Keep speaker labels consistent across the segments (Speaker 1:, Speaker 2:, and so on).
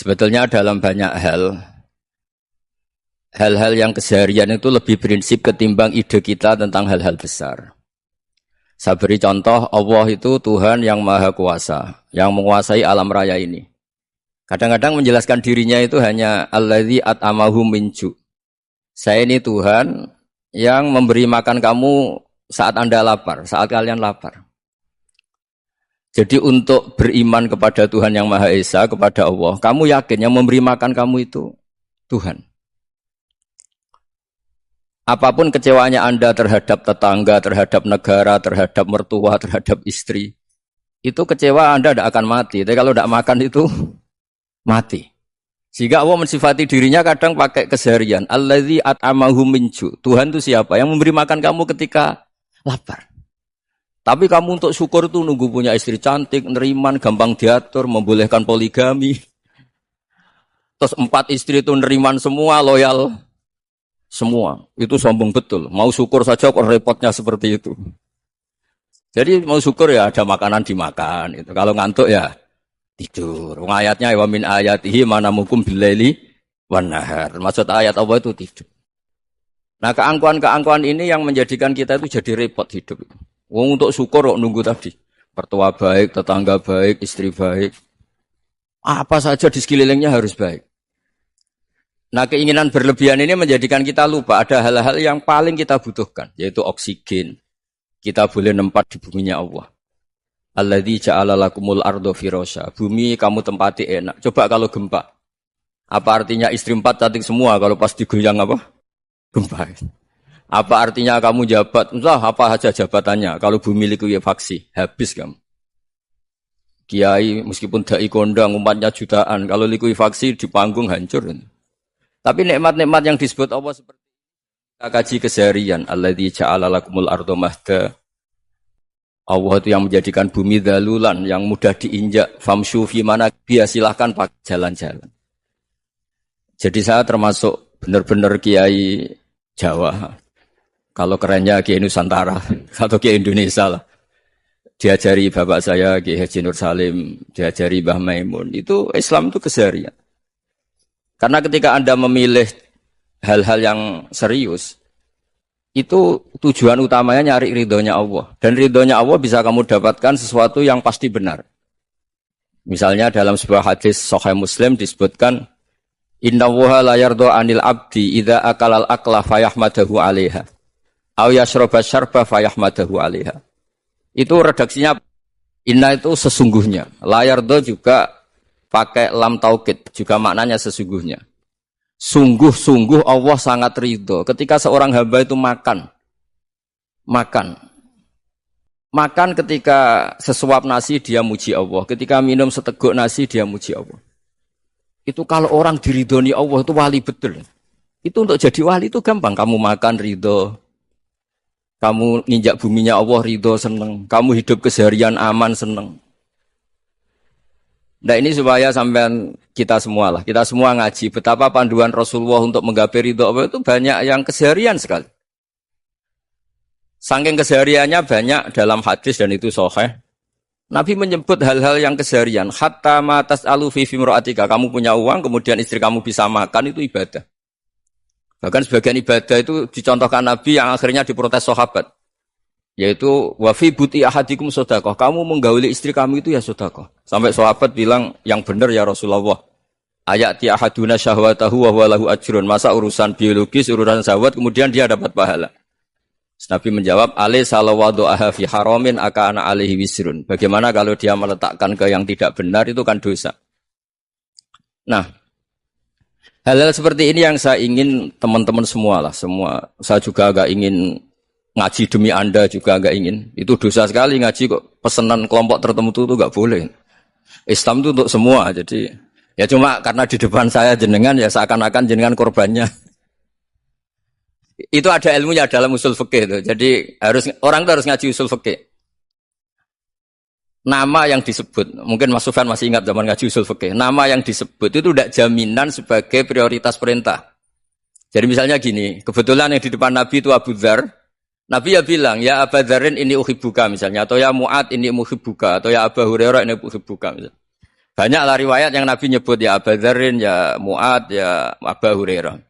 Speaker 1: Sebetulnya dalam banyak hal-hal yang keseharian itu lebih prinsip ketimbang ide kita tentang hal-hal besar. Saya beri contoh, Allah itu Tuhan yang maha kuasa, yang menguasai alam raya ini. Kadang-kadang menjelaskan dirinya itu hanya alladzi at'amahum min ju'. Saya ini Tuhan yang memberi makan kamu saat Anda lapar, saat kalian lapar. Jadi untuk beriman kepada Tuhan yang Maha Esa, kepada Allah, kamu yakin yang memberi makan kamu itu Tuhan. Apapun kecewanya Anda terhadap tetangga, terhadap negara, terhadap mertua, terhadap istri, itu kecewa Anda tidak akan mati. Tapi kalau tidak makan itu mati. Sehingga Allah mensifati dirinya kadang pakai keseharian. Alladzi at'amahum min ju'. Tuhan itu siapa? Yang memberi makan kamu ketika lapar. Tapi kamu untuk syukur itu nunggu punya istri cantik, neriman, gampang diatur, membolehkan poligami. Terus 4 istri itu neriman semua, loyal semua. Itu sombong betul. Mau syukur saja kok repotnya seperti itu. Jadi mau syukur ya ada makanan dimakan. Itu. Kalau ngantuk ya tidur. Ayatnya wa min ayatihi manamukum billaili wan nahar. Maksud ayat Allah itu tidur. Nah, keangkuhan-keangkuhan ini yang menjadikan kita itu jadi repot hidup. Wong untuk syukur kok nunggu tadi. Mertua baik, tetangga baik, istri baik. Apa saja di sekelilingnya harus baik. Nah, keinginan berlebihan ini menjadikan kita lupa ada hal-hal yang paling kita butuhkan, yaitu oksigen. Kita boleh nempat di buminya Allah. Alladzi ja'ala lakumul ardo firasya. Bumi kamu tempati enak. Coba kalau gempa. Apa artinya istri 4 cantik semua kalau pas digoyang apa? Gempa. Apa artinya kamu jabat? Entah apa saja jabatannya. Kalau bumi likuifaksi, habis kamu. Kiai meskipun dai kondang umatnya jutaan, kalau likuifaksi di panggung hancur. Tapi nikmat-nikmat yang disebut Allah seperti kita kaji keseharian. Alladzi ja'ala lakumul ardo mahda. Allah itu yang menjadikan bumi dalulan, yang mudah diinjak. Famshu fi mana biya, silahkan pakai jalan-jalan. Jadi saya termasuk benar-benar kiai Jawa. Kalau kerennya Kiai Nusantara atau Kiai Indonesia lah. Diajari bapak saya Kiai Haji Nur Salim, diajari Mbah Maimun. Itu Islam itu keseharian. Karena ketika Anda memilih hal-hal yang serius, itu tujuan utamanya nyari ridhonya Allah. Dan ridhonya Allah bisa kamu dapatkan sesuatu yang pasti benar. Misalnya dalam sebuah hadis Sahih Muslim disebutkan, Inna Allaha la yardo anil abdi idza akalal akla fayahmadahu alaiha. Aw yashroba syarba fayahmadahu alaiha. Itu redaksinya inna itu sesungguhnya. Layardo juga pakai lam taukid, juga maknanya sesungguhnya. Sungguh-sungguh Allah sangat ridho ketika seorang hamba itu makan ketika sesuap nasi dia muji Allah, ketika minum seteguk nasi dia muji Allah. Itu kalau orang diridhoni Allah itu wali betul. Itu untuk jadi wali itu gampang, kamu makan ridho. Kamu nginjak buminya Allah ridho seneng. Kamu hidup keseharian aman seneng. Nah ini supaya sampean kita semua lah. Kita semua ngaji betapa panduan Rasulullah untuk menggapai ridho Allah itu banyak yang keseharian sekali. Saking kesehariannya banyak dalam hadis dan itu sahih. Nabi menyebut hal-hal yang keseharian. Hatta ma tas'alu fi fimra'atika. Kamu punya uang kemudian istri kamu bisa makan itu ibadah. Bahkan sebagian ibadah itu dicontohkan Nabi yang akhirnya diprotes sahabat. Yaitu wafi buti ahadikum sedekah. Kamu menggauli istri kamu itu ya sedekah. Sampai sahabat bilang yang benar ya Rasulullah. Ayati ahaduna syahwatahu wa huwa lahu ajrun. Masa urusan biologis, urusan syahwat kemudian dia dapat pahala. Nabi menjawab, alaysa lawadu'aha fi haramin akana alaihi wisrun. Bagaimana kalau dia meletakkan ke yang tidak benar itu kan dosa. Nah, hal-hal seperti ini yang saya ingin teman-teman semua lah, semua. Saya juga agak ingin ngaji demi Anda juga agak ingin. Itu dosa sekali ngaji kok pesanan kelompok tertentu itu enggak boleh. Islam itu untuk semua. Jadi ya cuma karena di depan saya jenengan ya seakan-akan jenengan korbannya. Itu ada ilmunya dalam usul fikih itu. Jadi orang itu harus ngaji usul fikih. Nama yang disebut, mungkin Mas Sufyan masih ingat zaman ngaji usul fikih. Nama yang disebut itu tidak jaminan sebagai prioritas perintah. Jadi misalnya gini, kebetulan yang di depan Nabi itu Abu Dzar. Nabi ya bilang, ya Abu Dzarin ini uhibbuka misalnya, atau ya Mu'ad ini uhibbuka, atau ya Abu Hurairah ini uhibbuka misalnya. Banyaklah riwayat yang Nabi nyebut ya Abu Dzarrin, ya Mu'ad, ya Abu Hurairah.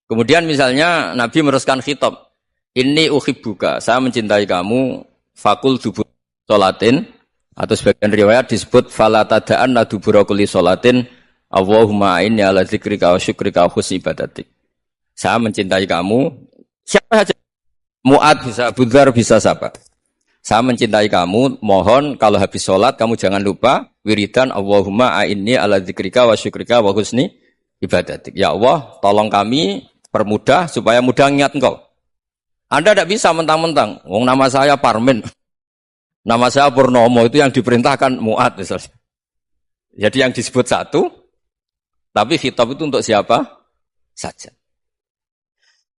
Speaker 1: Kemudian misalnya Nabi meneruskan khitab, ini uhibbuka, saya mencintai kamu, fakul dubur sholatin, atau sebagian riwayat disebut fala tada'anna dubura kulli sholatin, Allahumma inni ala dzikrika wa syukrika wa husni ibadatik. Saya mencintai kamu, siapa saja, Mu'ad bisa, Abu Dzar bisa siapa. Saya mencintai kamu, mohon kalau habis sholat kamu jangan lupa wiridan Allahumma a'inni ala dzikrika wa syukrika wa husni ibadatik. Ya Allah, tolong kami permudah supaya mudah ingat engkau. Anda tidak bisa mentang-mentang, wong nama saya Parmin, nama saya Purnomo, itu yang diperintahkan Mu'ad misalnya. Jadi yang disebut satu, tapi khitab itu untuk siapa saja.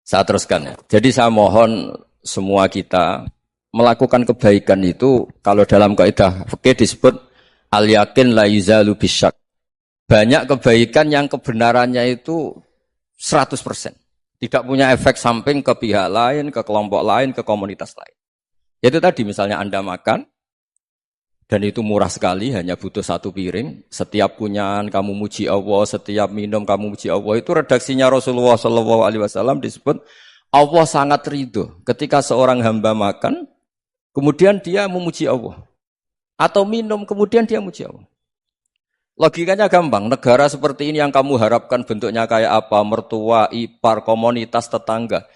Speaker 1: Saya teruskan ya. Jadi saya mohon semua kita melakukan kebaikan itu, kalau dalam kaidah fikih disebut al-yakin la yuzalu bisyak. Banyak kebaikan yang kebenarannya itu 100%. Tidak punya efek samping ke pihak lain, ke kelompok lain, ke komunitas lain. Yaitu tadi misalnya Anda makan, dan itu murah sekali, hanya butuh satu piring. Setiap kunyahan kamu muji Allah, setiap minum kamu muji Allah. Itu redaksinya Rasulullah SAW disebut, Allah sangat ridho ketika seorang hamba makan, kemudian dia memuji Allah. Atau minum, kemudian dia memuji Allah. Logikanya gampang, negara seperti ini yang kamu harapkan bentuknya kayak apa, mertua, ipar, komunitas, tetangga.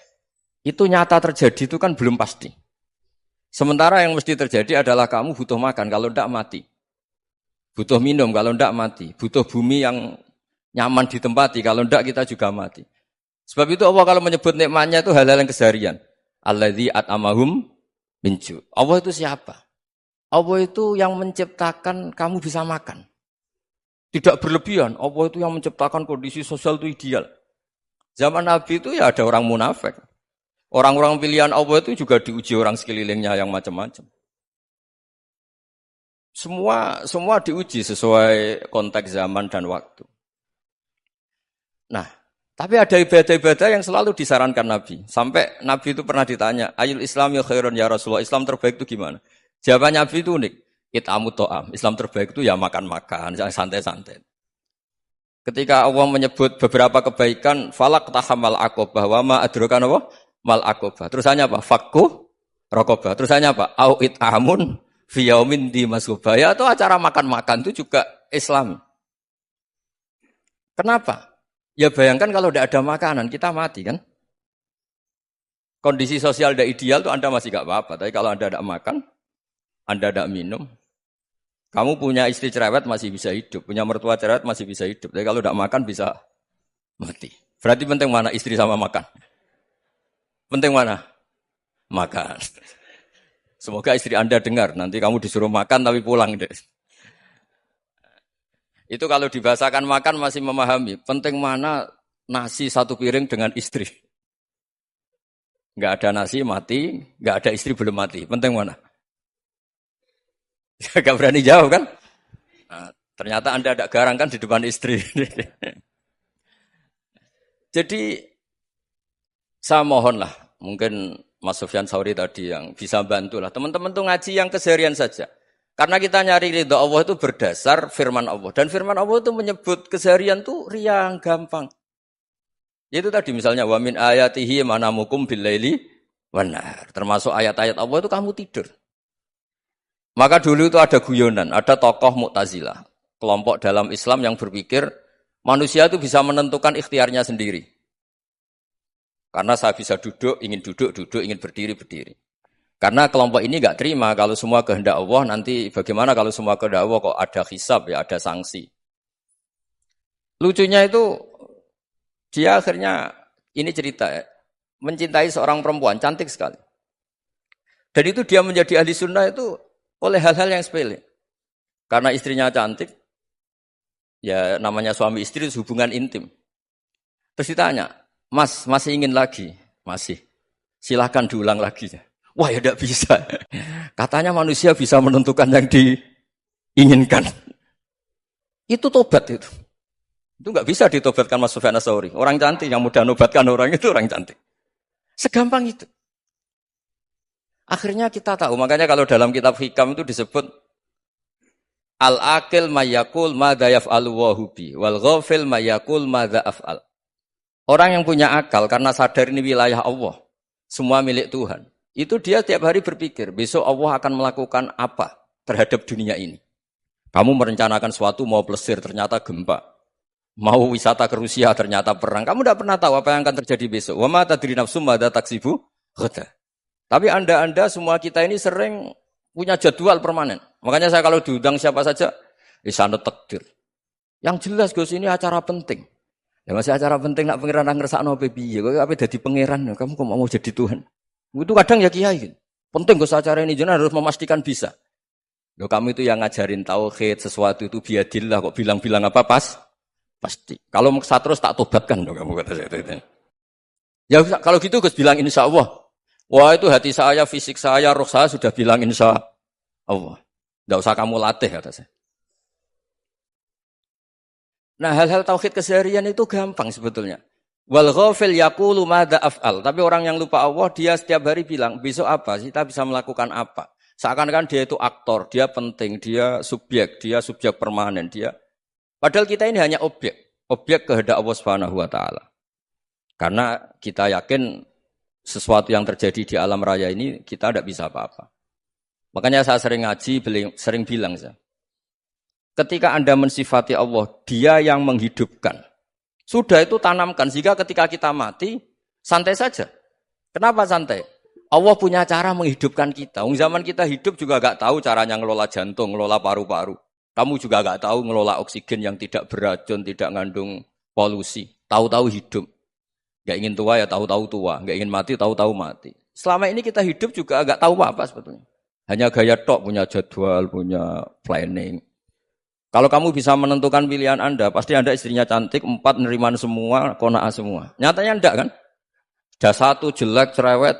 Speaker 1: Itu nyata terjadi itu kan belum pasti. Sementara yang mesti terjadi adalah kamu butuh makan, kalau tidak mati. Butuh minum, kalau tidak mati. Butuh bumi yang nyaman ditempati, kalau tidak kita juga mati. Sebab itu Allah kalau menyebut nikmatnya itu hal-hal yang keseharian. Alladzi at'amahum min ju'. Allah itu siapa? Allah itu yang menciptakan kamu bisa makan. Tidak berlebihan. Allah itu yang menciptakan kondisi sosial itu ideal. Zaman Nabi itu ya ada orang munafik. Orang-orang pilihan Allah itu juga diuji orang sekelilingnya yang macam-macam. Semua diuji sesuai konteks zaman dan waktu. Nah, tapi ada ibadah-ibadah yang selalu disarankan Nabi. Sampai Nabi itu pernah ditanya, ayul Islam ya khairun ya Rasulullah, Islam terbaik itu gimana? Jawaban Nabi itu unik. It'amu to'am. Islam terbaik itu ya makan-makan, santai-santai. Ketika Allah menyebut beberapa kebaikan, falak tahamal aqobah, wa ma adrokan apa? Mal aqobah. Terusannya apa? Fakku rokobah. Terusannya apa? Au it'amun fiyaumin di masubaya. Atau acara makan-makan itu juga Islam. Kenapa? Ya bayangkan kalau tidak ada makanan, kita mati kan? Kondisi sosial tidak ideal itu Anda masih gak apa-apa. Tapi kalau Anda tidak makan, Anda tidak minum, kamu punya istri cerewet masih bisa hidup, punya mertua cerewet masih bisa hidup. Tapi kalau tidak makan bisa mati. Berarti penting mana istri sama makan? Penting mana? Makan. Semoga istri Anda dengar. Nanti kamu disuruh makan tapi pulang deh. Itu kalau dibahasakan makan masih memahami. Penting mana nasi satu piring dengan istri. Enggak ada nasi mati, enggak ada istri belum mati. Penting mana? Gak berani jawab kan? Nah, ternyata Anda ada garang kan di depan istri. Jadi saya mohonlah, mungkin Mas Sufyan Sauri tadi yang bisa bantulah. Teman-teman tuh ngaji yang keseharian saja. Karena kita nyari ridha Allah itu berdasar firman Allah. Dan firman Allah itu menyebut keseharian tuh riang, gampang. Itu tadi misalnya wa min ayatihi manamukum billaili wan nahar. Termasuk ayat-ayat Allah itu kamu tidur. Maka dulu itu ada guyonan, ada tokoh Mu'tazilah, kelompok dalam Islam yang berpikir manusia itu bisa menentukan ikhtiarnya sendiri. Karena saya bisa duduk, duduk, ingin berdiri, berdiri. Karena kelompok ini enggak terima kalau semua kehendak Allah, nanti bagaimana kalau semua kehendak Allah kok ada hisab ya, ada sanksi. Lucunya itu dia akhirnya, ini cerita ya, mencintai seorang perempuan, cantik sekali. Dan itu dia menjadi ahli sunnah itu oleh hal-hal yang sepele. Karena istrinya cantik, ya namanya suami istri hubungan intim. Terus ditanya, Mas, masih ingin lagi? Masih. Silahkan diulang lagi. Wah ya tidak bisa. Katanya manusia bisa menentukan yang diinginkan. Itu tobat itu. Itu nggak bisa ditobatkan Mas Sufyan Ats-Tsauri. Orang cantik yang mudah nobatkan orang itu orang cantik. Segampang itu. Akhirnya kita tahu, makanya kalau dalam kitab Hikam itu disebut Al-akil mayakul madza yaf'alu wa hubi wal ghafil mayakul madza af'al. Orang yang punya akal karena sadar ini wilayah Allah, semua milik Tuhan. Itu dia tiap hari berpikir, besok Allah akan melakukan apa terhadap dunia ini. Kamu merencanakan sesuatu mau plesir ternyata gempa. Mau wisata ke Rusia ternyata perang. Kamu tidak pernah tahu apa yang akan terjadi besok. Wa ma tadri nafsum madza taksibu ghadan. Tapi Anda semua kita ini sering punya jadwal permanen. Makanya saya kalau diundang siapa saja, sana takdir. Yang jelas Gus ini acara penting. Ya masih acara penting nak pangeran ngersakno piye? Kok ape dadi pangeran? Kamu kok mau jadi Tuhan? Itu kadang ya kiai. Penting Gus acara ini jenengan harus memastikan bisa. Loh kamu itu yang ngajarin tauhid, sesuatu itu biadillah kok bilang-bilang apa pasti. Kalau maksa terus tak tobatkan dong kamu kata saya itu. Ya kalau gitu Gus bilang insya Allah. Wah itu hati saya, fisik saya, roh saya sudah bilang insya Allah. Tidak usah kamu latih kata saya. Nah hal-hal tauhid keseharian itu gampang sebetulnya. Wal ghafil yaqulu madza af'al. Tapi orang yang lupa Allah dia setiap hari bilang besok apa sih? Kita bisa melakukan apa? Seakan-akan dia itu aktor, dia penting, dia subjek permanen, dia. Padahal kita ini hanya objek kehendak Allah Subhanahu wa taala. Karena kita yakin sesuatu yang terjadi di alam raya ini kita tidak bisa apa-apa. Makanya saya sering ngaji, sering bilang saya. Ketika Anda mensifati Allah, dia yang menghidupkan. Sudah itu tanamkan, sehingga ketika kita mati, santai saja. Kenapa santai? Allah punya cara menghidupkan kita. Zaman kita hidup juga gak tahu caranya ngelola jantung, ngelola paru-paru. Kamu juga gak tahu ngelola oksigen yang tidak beracun, tidak ngandung polusi. Tahu-tahu hidup. Gak ingin tua ya tahu-tahu tua. Gak ingin mati, tahu-tahu mati. Selama ini kita hidup juga gak tahu apa sebetulnya. Hanya gaya tok, punya jadwal, punya planning. Kalau kamu bisa menentukan pilihan Anda, pasti Anda istrinya cantik, 4 neriman semua, kona'ah semua. Nyatanya enggak kan? Sudah 1 jelek, cerewet.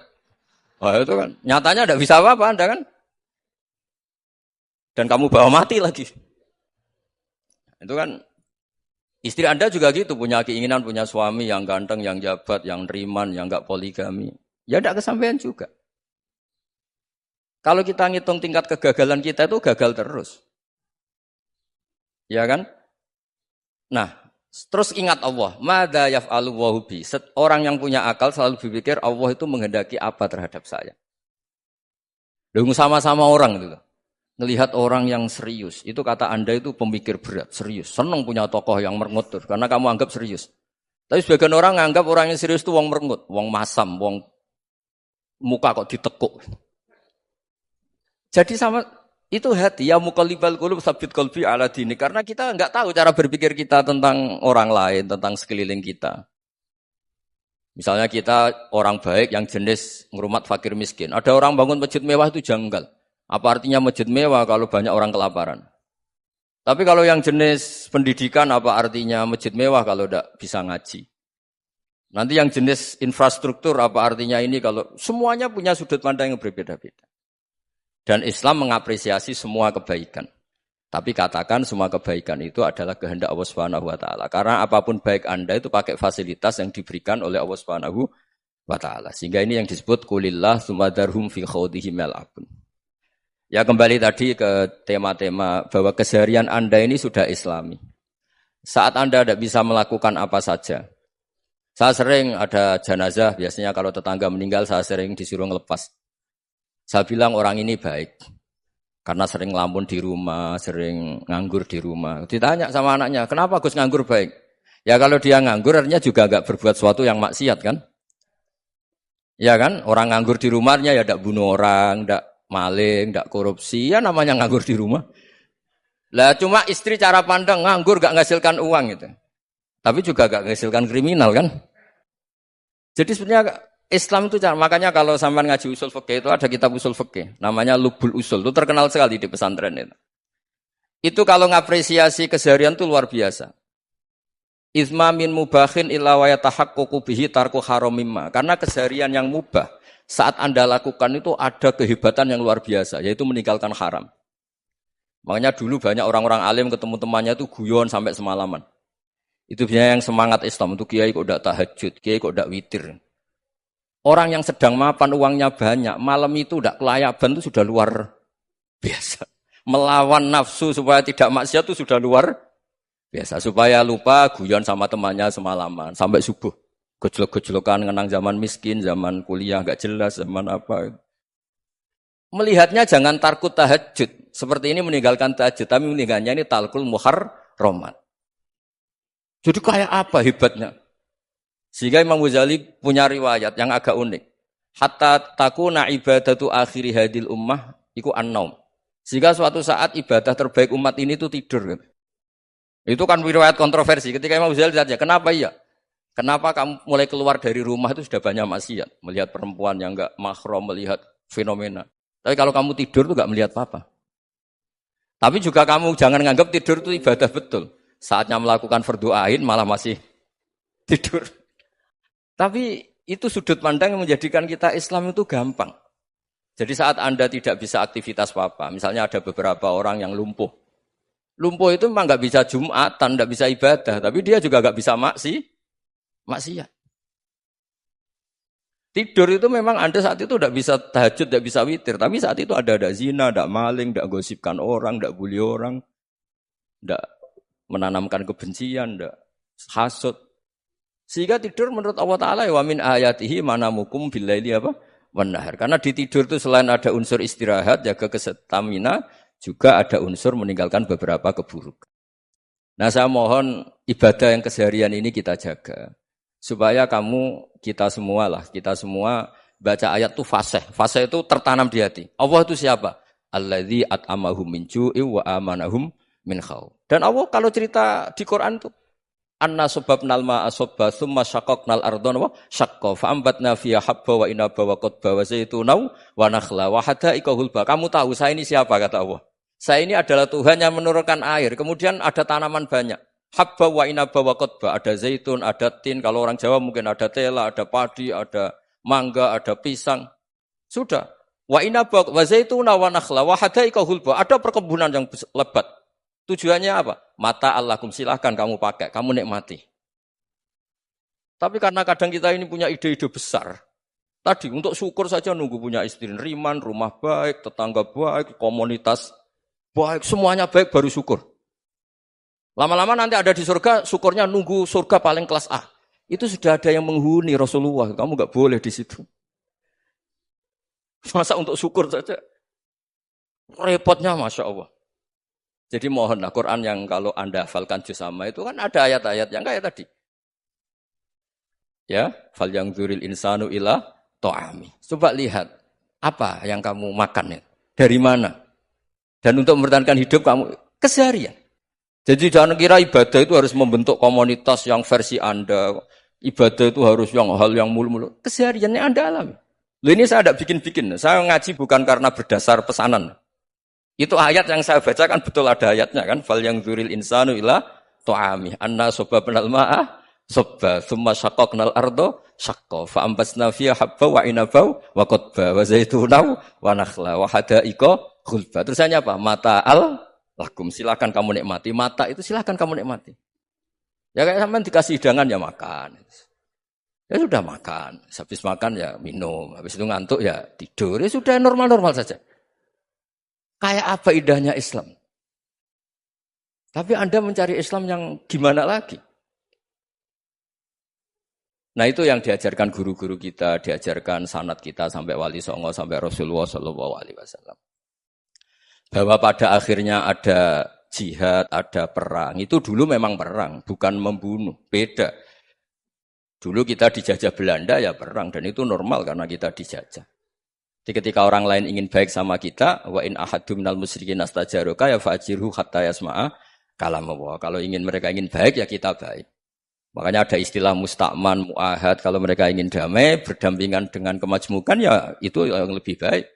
Speaker 1: Wah itu kan, nyatanya enggak bisa apa-apa Anda kan? Dan kamu bawa mati lagi. Itu kan, istri Anda juga gitu, punya keinginan, punya suami yang ganteng, yang jabat, yang neriman, yang enggak poligami. Ya enggak kesampaian juga. Kalau kita ngitung tingkat kegagalan kita itu gagal terus. Ya kan? Nah, terus ingat Allah. Madza yaf'alu wa hubi. Orang yang punya akal selalu berpikir Allah itu menghendaki apa terhadap saya. Lalu sama-sama orang itu. Ngelihat orang yang serius. Itu kata Anda itu pemikir berat, serius. Senang punya tokoh yang merengut karena kamu anggap serius. Tapi sebagian orang anggap orang yang serius itu wong merengut, wong masam, wong muka kok ditekuk. Jadi sama itu hati ya muqallibal qulub tsabbit qalbi ala dini karena kita enggak tahu cara berpikir kita tentang orang lain, tentang sekeliling kita. Misalnya kita orang baik yang jenis ngrumat fakir miskin. Ada orang bangun masjid mewah itu janggal. Apa artinya masjid mewah kalau banyak orang kelaparan? Tapi kalau yang jenis pendidikan apa artinya masjid mewah kalau enggak bisa ngaji? Nanti yang jenis infrastruktur apa artinya ini kalau semuanya punya sudut pandang yang berbeda-beda. Dan Islam mengapresiasi semua kebaikan. Tapi katakan semua kebaikan itu adalah kehendak Allah Subhanahu wa taala. Karena apapun baik Anda itu pakai fasilitas yang diberikan oleh Allah Subhanahu wa taala. Sehingga ini yang disebut qulillah tsumadarhum fi khawdihim yal'abun. Ya kembali tadi ke tema-tema bahwa keseharian Anda ini sudah Islami. Saat Anda tidak bisa melakukan apa saja. Saya sering ada jenazah, biasanya kalau tetangga meninggal saya sering disuruh ngelepas. Saya bilang orang ini baik. Karena sering ngelamun di rumah, sering nganggur di rumah. Ditanya sama anaknya, kenapa Gus nganggur baik? Ya kalau dia nganggur artinya juga enggak berbuat sesuatu yang maksiat kan? Ya kan? Orang nganggur di rumahnya ya enggak bunuh orang, enggak maling, enggak korupsi. Ya namanya nganggur di rumah. Lah cuma istri cara pandang nganggur enggak menghasilkan uang gitu. Tapi juga enggak menghasilkan kriminal kan? Jadi sebenarnya Islam itu makanya kalau sampean ngaji usul fikih itu ada kitab usul fikih namanya Lubul Usul itu terkenal sekali di pesantren itu. Itu kalau ngapresiasi keseharian itu luar biasa. Izma min mubahin illa wa yatahaqqaqu bihi tarku haramimma. Karena keseharian yang mubah saat Anda lakukan itu ada kehebatan yang luar biasa yaitu meninggalkan haram. Makanya dulu banyak orang-orang alim ketemu temannya itu guyon sampai semalaman. Itu biasanya yang semangat Islam itu kiai kok ndak tahajud, kiai kok ndak witir. Orang yang sedang mapan uangnya banyak, malam itu tidak kelayaban itu sudah luar biasa. Melawan nafsu supaya tidak maksiat itu sudah luar biasa. Supaya lupa guyon sama temannya semalaman sampai subuh. Gejlok-gejlokan ngenang zaman miskin, zaman kuliah nggak jelas, zaman apa. Melihatnya jangan tarkut tahajud. Seperti ini meninggalkan tahajud, tapi meninggalnya ini talkul muharramat. Jadi kayak apa hebatnya? Sehingga Imam Ghazali punya riwayat yang agak unik. Hatta takuna ibadatu akhiri hadil ummah iku an-naum. Sehingga suatu saat ibadah terbaik umat ini itu tidur. Itu kan riwayat kontroversi. Ketika Imam Ghazali ditanya, kenapa iya? Kenapa kamu mulai keluar dari rumah itu sudah banyak maksiat? Melihat perempuan yang enggak mahram, melihat fenomena. Tapi kalau kamu tidur itu enggak melihat apa-apa. Tapi juga kamu jangan nganggap tidur itu ibadah betul. Saatnya melakukan fardhu ain malah masih tidur. Tapi itu sudut pandang yang menjadikan kita Islam itu gampang. Jadi saat Anda tidak bisa aktivitas apa-apa, misalnya ada beberapa orang yang lumpuh. Lumpuh itu memang nggak bisa Jumatan, nggak bisa ibadah, tapi dia juga nggak bisa maksiat. Tidur itu memang Anda saat itu tidak bisa tahajud, tidak bisa witir, tapi saat itu ada zina, ada maling, tidak gosipkan orang, tidak bully orang, tidak menanamkan kebencian, tidak hasud. Sehingga tidur menurut Allah Ta'ala wa min ayatihi manamukum billaili apa? Wan-nahar. Karena di tidur itu selain ada unsur istirahat, jaga kestamina, juga ada unsur meninggalkan beberapa keburukan. Nah saya mohon ibadah yang keseharian ini kita jaga. Supaya kita semua baca ayat itu fasih. Fasih itu tertanam di hati. Allah itu siapa? Alladzi at'amahum min ju'i wa amanahum min khauf. Dan Allah kalau cerita di Quran itu anna sababnal ma'a sabba tsumma syaqaqnal ardha wa syaqqa fa ambatna fiha habba wa inaba wa qadba wa zaituna wa nakhla wa hada'iqa hulba. Kamu tahu saya ini siapa kata Allah? Saya ini adalah Tuhan yang menurunkan air, kemudian ada tanaman banyak. Habba wa inaba wa qadba, ada zaitun, ada tin, kalau orang Jawa mungkin ada tela, ada padi, ada mangga, ada pisang. Sudah. Wa inaba wa zaituna wa nakhla wa hada'iqa hulba, ada perkebunan yang lebat. Tujuannya apa? Mata Allahkum, silahkan kamu pakai, kamu nikmati. Tapi karena kadang kita ini punya ide-ide besar. Tadi untuk syukur saja nunggu punya istri riman, rumah baik, tetangga baik, komunitas baik, semuanya baik baru syukur. Lama-lama nanti ada di surga, syukurnya nunggu surga paling kelas A. Itu sudah ada yang menghuni Rasulullah, kamu enggak boleh di situ. Masa untuk syukur saja? Repotnya Masya Allah. Jadi mohonlah Quran yang kalau Anda hafalkan juz amma itu kan ada ayat-ayat yang kayak tadi. Ya, fal yang dzuril insanu ila ta'ami. Coba lihat apa yang kamu makan ya? Dari mana? Dan untuk mempertahankan hidup kamu keseharian. Jadi jangan kira ibadah itu harus membentuk komunitas yang versi Anda. Ibadah itu harus hal yang mulu-mulu. Kesehariannya Anda alami. Loh ini saya tidak bikin-bikin. Saya ngaji bukan karena berdasar pesanan. Itu ayat yang saya baca kan betul ada ayatnya kan. Fal yang dzuril insanu ila ta'ami. Anna sobabnal ma'a sobba. Thumma syaqaqnal ardo syaqqa. Fa'ambasna fiha habba wa inabau wa qadba. Wa zaitunau wa nakhla wa hada'iqa khulba. Terusannya apa? Mata'al lakum. Silakan kamu nikmati. Mata itu silakan kamu nikmati. Ya kayak sampean dikasih hidangan ya makan. Ya sudah makan. Habis makan ya minum. Habis itu ngantuk ya tidur. Ya sudah normal-normal saja. Kayak apa indahnya Islam. Tapi Anda mencari Islam yang gimana lagi? Nah itu yang diajarkan guru-guru kita, diajarkan sanad kita sampai Wali Songo, sampai Rasulullah SAW. Bahwa pada akhirnya ada jihad, ada perang. Itu dulu memang perang, bukan membunuh. Beda. Dulu kita dijajah Belanda ya perang. Dan itu normal karena kita dijajah. Jadi ketika orang lain ingin baik sama kita, wa in ahadum minal musyrikin astajaruka ya fa'jirhu hatta yasma'a kalam Allah. Kalau mereka ingin baik ya kita baik. Makanya ada istilah musta'man, mu'ahad. Kalau mereka ingin damai, berdampingan dengan kemajmukan ya itu yang lebih baik.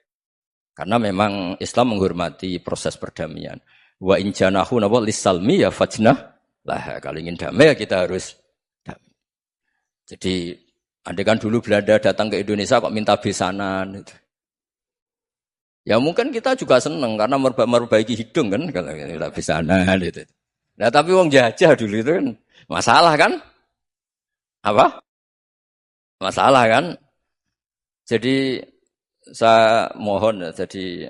Speaker 1: Karena memang Islam menghormati proses perdamaian. Wa in janahu nawa lisalmi ya fajnah lah. Kalau ingin damai ya kita harus damai. Jadi andai kan dulu Belanda datang ke Indonesia kok minta besanan gitu. Ya mungkin kita juga senang karena memperbaiki hidung kan kalau kita besanan gitu. Nah tapi wong jajah dulu itu kan masalah kan? Apa? Masalah kan? Jadi saya mohon ya, jadi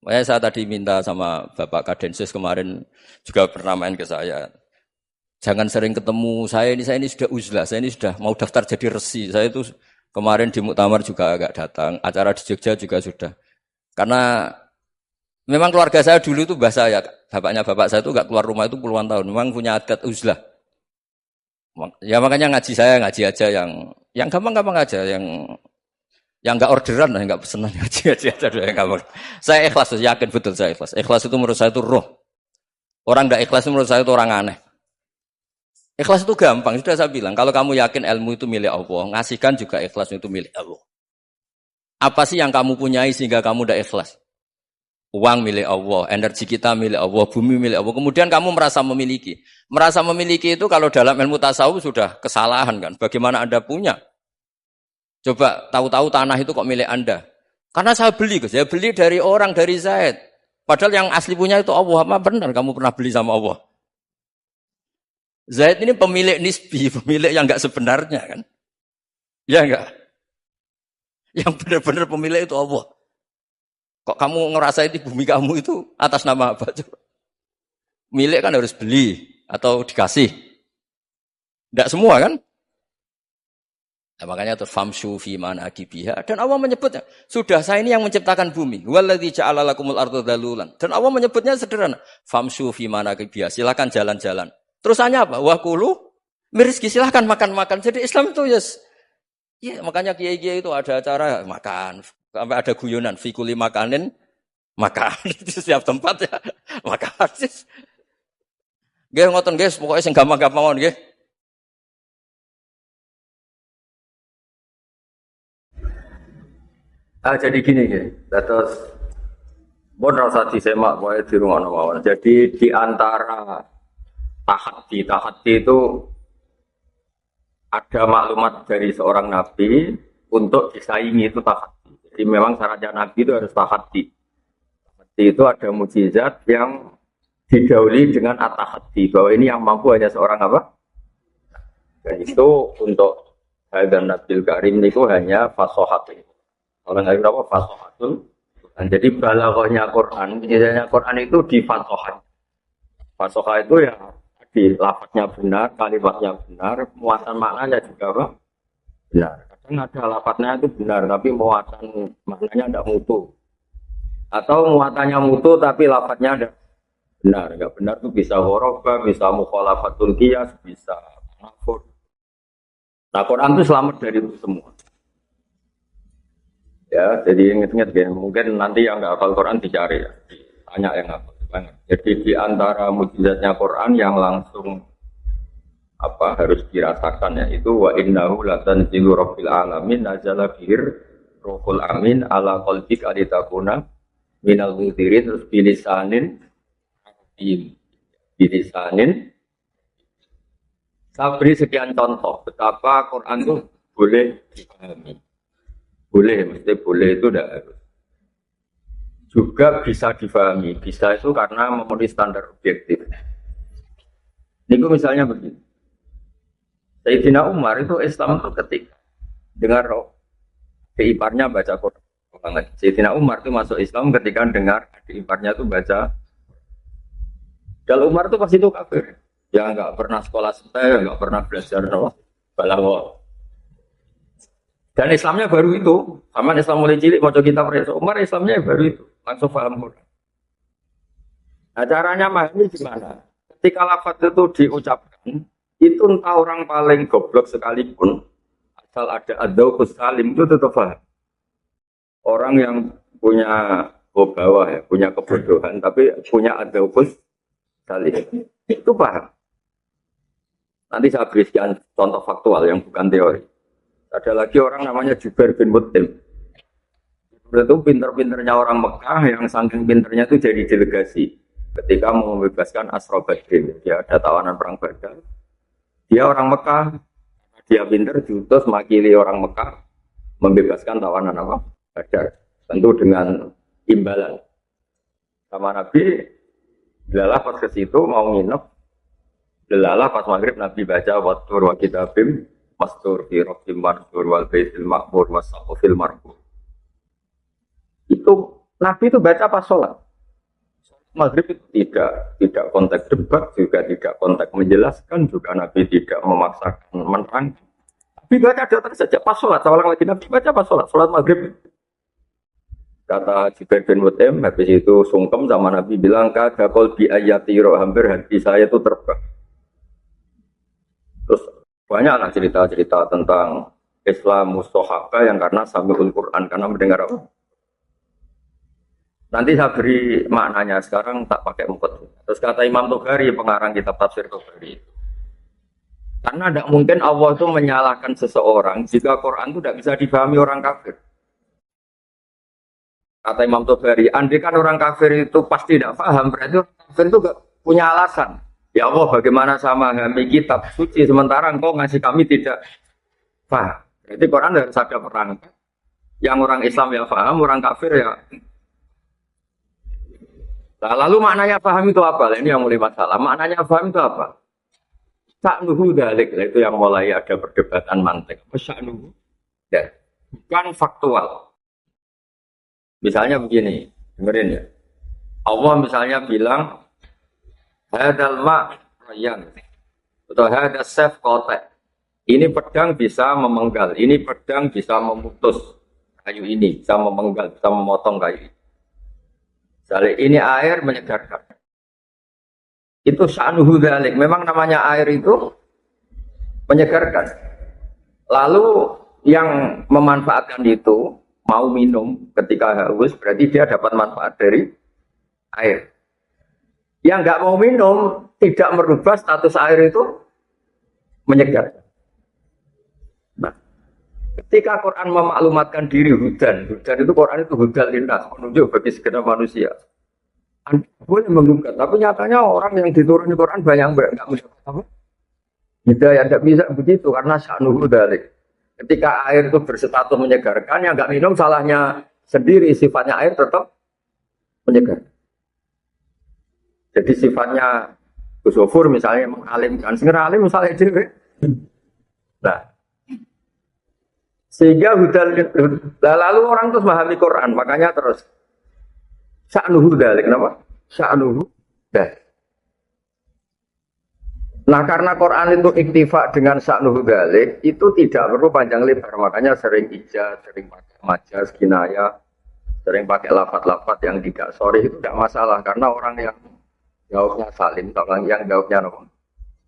Speaker 1: Makanya saya tadi minta sama Bapak Kadensus kemarin juga pernah main ke saya. Jangan sering ketemu saya ini sudah uzlah, saya ini sudah mau daftar jadi resi. Saya itu kemarin di Muktamar juga agak datang, acara di Jogja juga sudah. Karena memang keluarga saya dulu itu bahasa ya, bapaknya bapak saya itu enggak keluar rumah itu puluhan tahun. Memang punya adat uzlah. Ya makanya ngaji saya ngaji aja yang gampang-gampang aja, yang enggak orderan lah, enggak pesenan ngaji aja dulu yang gampang. Saya ikhlas, yakin betul saya ikhlas. Ikhlas itu menurut saya itu roh. Orang enggak ikhlas menurut saya itu orang aneh. Ikhlas itu gampang, sudah saya bilang. Kalau kamu yakin ilmu itu milik Allah, ngasihkan juga ikhlas itu milik Allah. Apa sih yang kamu punyai sehingga kamu tidak ikhlas? Uang milik Allah, energi kita milik Allah, bumi milik Allah. Kemudian kamu merasa memiliki. Merasa memiliki itu kalau dalam ilmu tasawuf sudah kesalahan kan. Bagaimana Anda punya? Coba tahu-tahu tanah itu kok milik Anda. Karena saya beli, Gus. Saya beli dari orang, dari Zaid. Padahal yang asli punya itu Allah. Apa benar kamu pernah beli sama Allah? Zaid ini pemilik nisbi, pemilik yang enggak sebenarnya kan. Ya enggak? Yang benar-benar pemilik itu Allah. Kok kamu ngerasa itu bumi kamu itu atas nama apa? Coba. Milik kan harus beli atau dikasih. Tidak semua kan? Nah, makanya itu famshu fi manakibiha. Dan Allah menyebutnya, sudah saya ini yang menciptakan bumi. Waladzi ja'ala lakumul arda dalulan. Dan Allah menyebutnya sederhana, famshu fi manakibiha. Silakan jalan-jalan. Terusannya apa? Wa kulu mirizki, silakan makan-makan. Jadi Islam itu ya makanya kiai-kiai itu ada acara makan. Sampai ada guyonan, fikuli makanin, makan. Di setiap tempat ya, makan. Nggih ngoten guys, pokoknya sing gampang-gampang nggih. Jadi gini nggih. Terus mun rasa disemak pokoke dirungokno mawon. Jadi di antara tahaddi itu ada maklumat dari seorang nabi untuk disaingi itu tahaddi. Jadi memang syaratnya Nabi itu harus tahaddi. Tahaddi itu ada mukjizat yang didahului dengan at-tahaddi. Bahwa ini yang mampu hanya seorang apa? Dan itu untuk Hadan Nabil Karim itu hanya fasohat. Orang nggak tahu apa fasohatul. Dan jadi balaghahnya Quran, mukjizatnya Quran itu di fasohat. Fasohat itu ya di lafadznya benar, kalimatnya benar, muatan maknanya juga apa? Benar. Kadang ada lafadznya itu benar, tapi muatan maknanya tidak mutu. Atau muatannya mutu, tapi lafadznya ada benar. Enggak benar itu bisa ghoroba, bisa mukhalafatul qiyas, bisa tanafur. Nah, Quran itu selamat dari itu semua. Ya, jadi ingat-ingat ya, mungkin nanti yang nggak hafal Quran dicari ya. Tanya yang hafal. Jadi di antara mukjizatnya Quran yang langsung harus dirasakan ya itu wa innahu latanzilu rabbil alamin nazala bihir ruhul amin ala qalbik alitakuna minal mudhirin terus bilisanin saya beri sekian contoh betapa Quran itu boleh dipahami, mesti boleh itu tidak harus, juga bisa difahami, bisa itu karena memenuhi standar objektif. Ini misalnya begini, Sayyidina Umar itu Islam itu ketika dengar iparnya baca Quran. Sayyidina Umar itu masuk Islam ketika dengar iparnya itu baca. Kalau Umar itu pasti itu kafir. Ya nggak pernah sekolah setel, nggak pernah belajar balaghah. Dan Islamnya baru itu. Sama Islam mulai cilik mau kita Umar Islamnya baru itu. Langsung paham Quran. Nah caranya memahami gimana? Ketika lafaz itu diucapkan, itu entah orang paling goblok sekalipun asal ada adzauqus salim itu tetap paham. Orang yang punya bawah ya, punya kebodohan tapi punya adzauqus salim itu paham. Nanti saya beri sekian contoh faktual yang bukan teori. Ada lagi orang namanya Jubair bin Mut'im. Itu pinter-pinternya orang Mekah yang saking pinternya itu jadi delegasi ketika mau membebaskan Asra Badrin. Dia ada tawanan perang Badar. Dia orang Mekah, dia pinter diutus makili orang Mekah membebaskan tawanan apa? Badar. Tentu dengan imbalan. Sama Nabi, belalah pas ke situ mau nginep. Belalah pas maghrib Nabi baca wattur wa kitabim mastur fi rabbim marfur wal baitil ma'mur was saqfil marfur. Itu Nabi itu baca pas sholat. Maghrib itu tidak konteks debat, juga tidak konteks menjelaskan, juga Nabi tidak memaksakan menerang. Nabi baca datang saja pas sholat. Saya ulang lagi, Nabi baca pas sholat maghrib. Kata Jibril bin Mut'im, habis itu sungkem sama Nabi bilang, kada qalbi ayatiro, hampir hati saya itu terbang. Terus banyaklah cerita-cerita tentang Islam mustohaka yang karena sami'ul Quran, karena mendengar apa? Nanti saya beri maknanya, sekarang tak pakai mukot. Terus kata Imam Tobari, pengarang kitab tafsir Tobari. Karena tidak mungkin Allah itu menyalahkan seseorang jika Quran itu tidak bisa dipahami orang kafir. Kata Imam Tobari, andai kan orang kafir itu pasti tidak paham, berarti orang kafir itu gak punya alasan. Ya Allah, bagaimana sama kami kitab suci sementara engkau ngasih kami tidak paham. Jadi Quran harus ada perang. Yang orang Islam ya paham, orang kafir ya. Nah, lalu maknanya paham itu apa? Ini yang mulai masalah. Maknanya paham itu apa? Sa'nuhu dalik, itu yang mulai ada perdebatan mantik. Sa'nuhu dalik. Bukan faktual. Misalnya begini, dengerin ya. Allah misalnya bilang, hadal ma' rayyan, atau hadal sef kotek. Ini pedang bisa memenggal, ini pedang bisa memutus kayu ini, bisa memenggal, bisa memotong kayu ini. Misalnya ini air menyegarkan. Itu sa'nuhu dzalik. Memang namanya air itu menyegarkan. Lalu yang memanfaatkan itu mau minum ketika haus, berarti dia dapat manfaat dari air. Yang nggak mau minum tidak merubah status air itu menyegarkan. Nah, ketika Quran memaklumatkan diri hudan itu Quran itu hudan lintas, penunjuk bagi segenap manusia. Anda boleh menggugat, tapi nyatanya orang yang diturunkan Quran banyak nggak mendapat apa? Hidayah tidak bisa begitu karena sa'nuhu dzalik. Ketika air itu berstatus menyegarkan, yang nggak minum salahnya sendiri, sifatnya air tetap menyegarkan. Jadi sifatnya Ghosofur misalnya mengalimkan, sebenarnya alim misalnya itu. Nah, sehingga hudan lalu orang terus memahami Quran, makanya terus sa'nuhu dzalik, kenapa? Sa'nuhu dzalik. Nah, karena Quran itu iktifa dengan sa'nuhu dzalik, itu tidak perlu panjang lebar, makanya sering ijaz, sering pakai majaz, kinayah, sering pakai lafaz-lafaz yang tidak sorry itu tidak masalah, karena orang yang jawabnya salim, orang yang jawabnya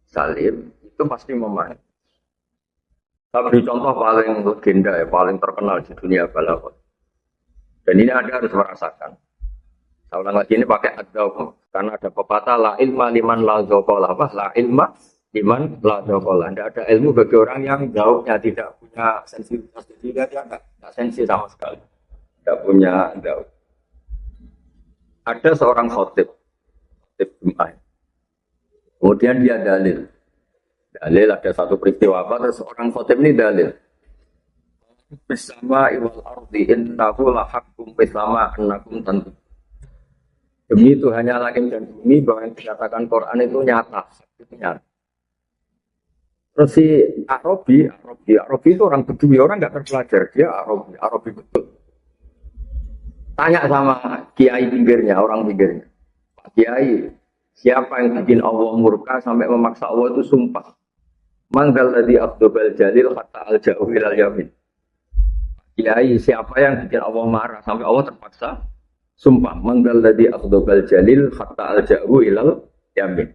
Speaker 1: salim, itu pasti memahami. Saya beri contoh paling legenda ya, paling terkenal di dunia balaghah. Dan ini Anda harus merasakan. Saya ulang lagi ini pakai ad-dawq, karena ada pepatah la ilma liman la dzaqala, la ilma liman la dzaqala. Tidak ada ilmu bagi orang yang dzauqnya tidak punya sensitivitas, dia enggak sensi sama sekali. Tidak punya dzauq. Ada seorang khatib Jumat. Kemudian dia dalil. Dalil ada satu peristiwa apa, terus seorang khatib ini dalil. Bersama iwal ardi innahu la haqqum bersama annakum tentu. Demi Tuhannya langit dan bumi bahwa yang dikatakan Quran itu nyata, itu nyata. Terus si Arabi itu orang Bedui, orang nggak terpelajar, dia Arabi betul. Tanya sama kiai pinggirnya, orang pinggirnya, Pak Kiai, siapa yang bikin Allah murka sampai memaksa Allah itu sumpah? Manggal tadi Abdul Jalil kata al jauh ilal yamin. Kiai, siapa yang bikin Allah marah sampai Allah terpaksa sumpah? Manggal tadi Abdul Jalil kata al jauh ilal yamin.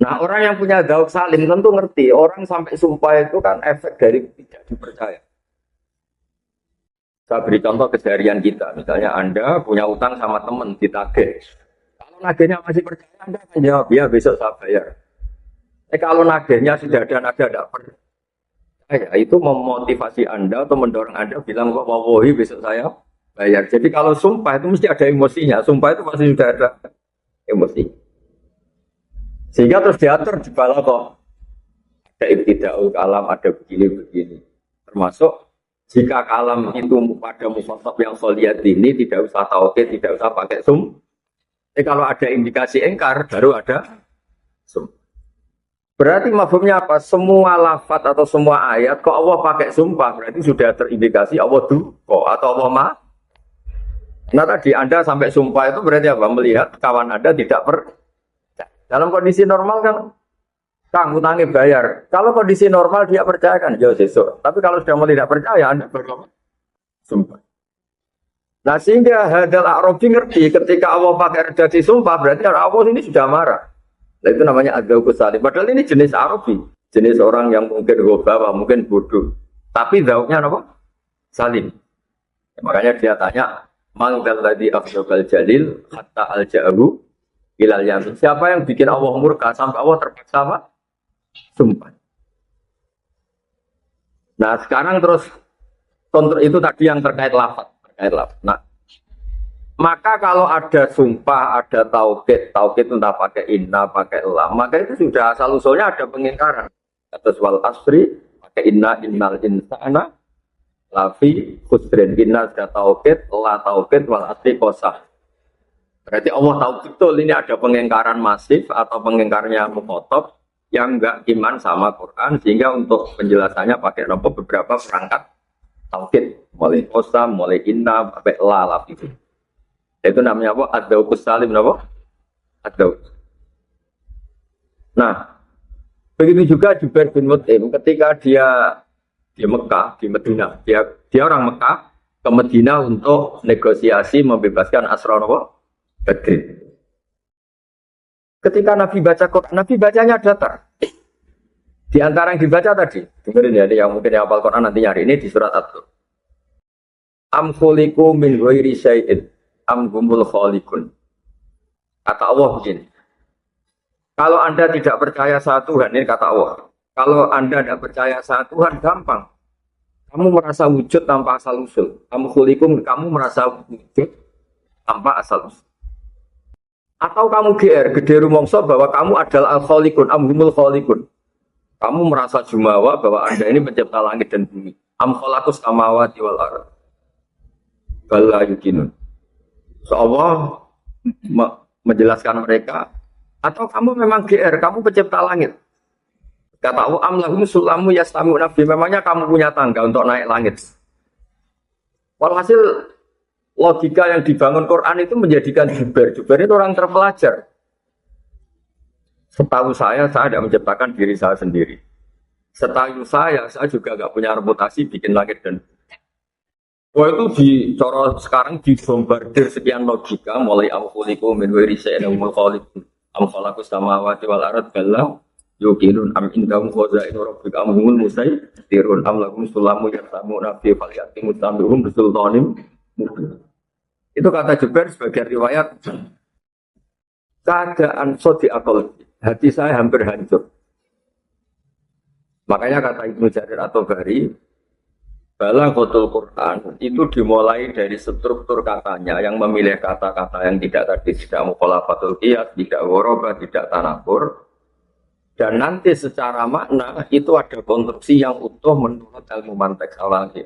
Speaker 1: Nah, orang yang punya dzauq salim tentu ngerti, orang sampai sumpah itu kan efek dari tidak dipercaya. Saya beri contoh keseharian kita, misalnya Anda punya utang sama teman ditagih. Kalau nagihnya masih percaya, Anda akan jawab, ya besok saya bayar. Kalau nagihnya sudah ada nada tidak percaya, itu memotivasi Anda atau mendorong Anda bilang, wallahi besok saya bayar. Jadi kalau sumpah itu mesti ada emosinya, sumpah itu pasti sudah ada emosi. Sehingga terus diatur di balaghah. Ada ibtidaul kalam, ada begini-begini. Termasuk jika kalam itu pada mukhatab yang soliyat ini tidak usah tauhid, tidak usah pakai sum. Kalau ada indikasi engkar, baru ada sum. Berarti mafhumnya apa? Semua lafaz atau semua ayat, kok Allah pakai sumpah, berarti sudah terindikasi Allah duko atau Allah Nah tadi Anda sampai sumpah itu berarti apa? Melihat kawan Anda tidak dalam kondisi normal kan, Kang utangnya bayar. Kalau kondisi normal dia percaya kan, jauh besok. Tapi kalau sudah mau tidak percaya, Anda baru apa? Sumpah. Nah sehingga hadal Arabi ngerti ketika Allah pakai redaksi sumpah berarti Allah ini sudah marah. Nah, itu namanya adzauqus salim. Padahal ini jenis Arabi, jenis orang yang mungkin gobawa, mungkin bodoh. Tapi zauknya apa? Salim. Ya, makanya dia tanya, "Man dzalladzi afsyaqal jalil hatta alja'ahu ilal yamin." Siapa yang bikin Allah murka sampai Allah terpaksa apa? Sumpah. Nah, sekarang terus kontrol itu tadi yang terkait lafaz. Nah, maka kalau ada sumpah, ada taukid entah pakai inna, pakai lam, maka itu sudah asal usulnya ada pengingkaran. Atas wal asri pakai inna innal insana lafi khusrin. Inna sudah taukid, la taukid wal asri qasah. Berarti Allah tahu betul ini ada pengingkaran masif atau pengingkarnya mukhotob yang enggak iman sama Quran, sehingga untuk penjelasannya pakai beberapa perangkat taukid, mulai qasam, mulai inna, sampai la itu. Itu namanya apa? Adzauqus salim, apa? Adzauq. Nah, begitu juga Jubair bin Mut'im ketika dia di Mekah, di Medina. Dia orang Mekah ke Medina untuk negosiasi membebaskan Asra Badrin. Ketika Nabi baca Quran, Nabi bacanya datar. Di antara yang dibaca tadi, dengerin ya, yang mungkin hafal Quran nanti nyari ini di surat At-Tur. Am khuliqu min ghairi syai'in am humul khaliqun. Kata Allah begini. Kalau Anda tidak percaya satu Tuhan, ini kata Allah. Kalau Anda tidak percaya satu Tuhan, gampang. Kamu merasa wujud tanpa asal usul. Am khuliqum, kamu merasa wujud tanpa asal usul. Atau kamu gede rumongso bahwa kamu adalah al-khaliqun, am humul khaliqun. Kamu merasa jumawa bahwa Anda ini pencipta langit dan bumi. Am khalaqus samawati wal ardh. Bala yukinun. So Allah menjelaskan mereka. Atau kamu memang GR, kamu pencipta langit. Kata Allah, am lahum sulamu yastamu nabi. Memangnya kamu punya tangga untuk naik langit. Walhasil logika yang dibangun Quran itu menjadikan Jubair itu orang terpelajar. Setahu saya tidak menciptakan diri saya sendiri. Setahu saya juga nggak punya reputasi bikin langit dan wah itu sekarang dibombardir sekian logika, mulai amkhuliku min wiri sa'inamul khaliqun amkhalakus samawati wal ardh bala yuqinun am indahum khaza'inu rabbika am humul musaytirun am lahum sulamu yasamu nabi falyatim mutamihum bisultanim. Itu kata Jubair sebagai riwayat keadaan sodi akal. Hati saya hampir hancur. Makanya kata Ibnu Jarir at-Tabari, balaghatul Quran itu dimulai dari struktur katanya yang memilih kata-kata yang tidak mukhalafatul qiyas, tidak ghorabah, tidak tanafur. Dan nanti secara makna itu ada konstruksi yang utuh menurut ilmu mantek awalnya.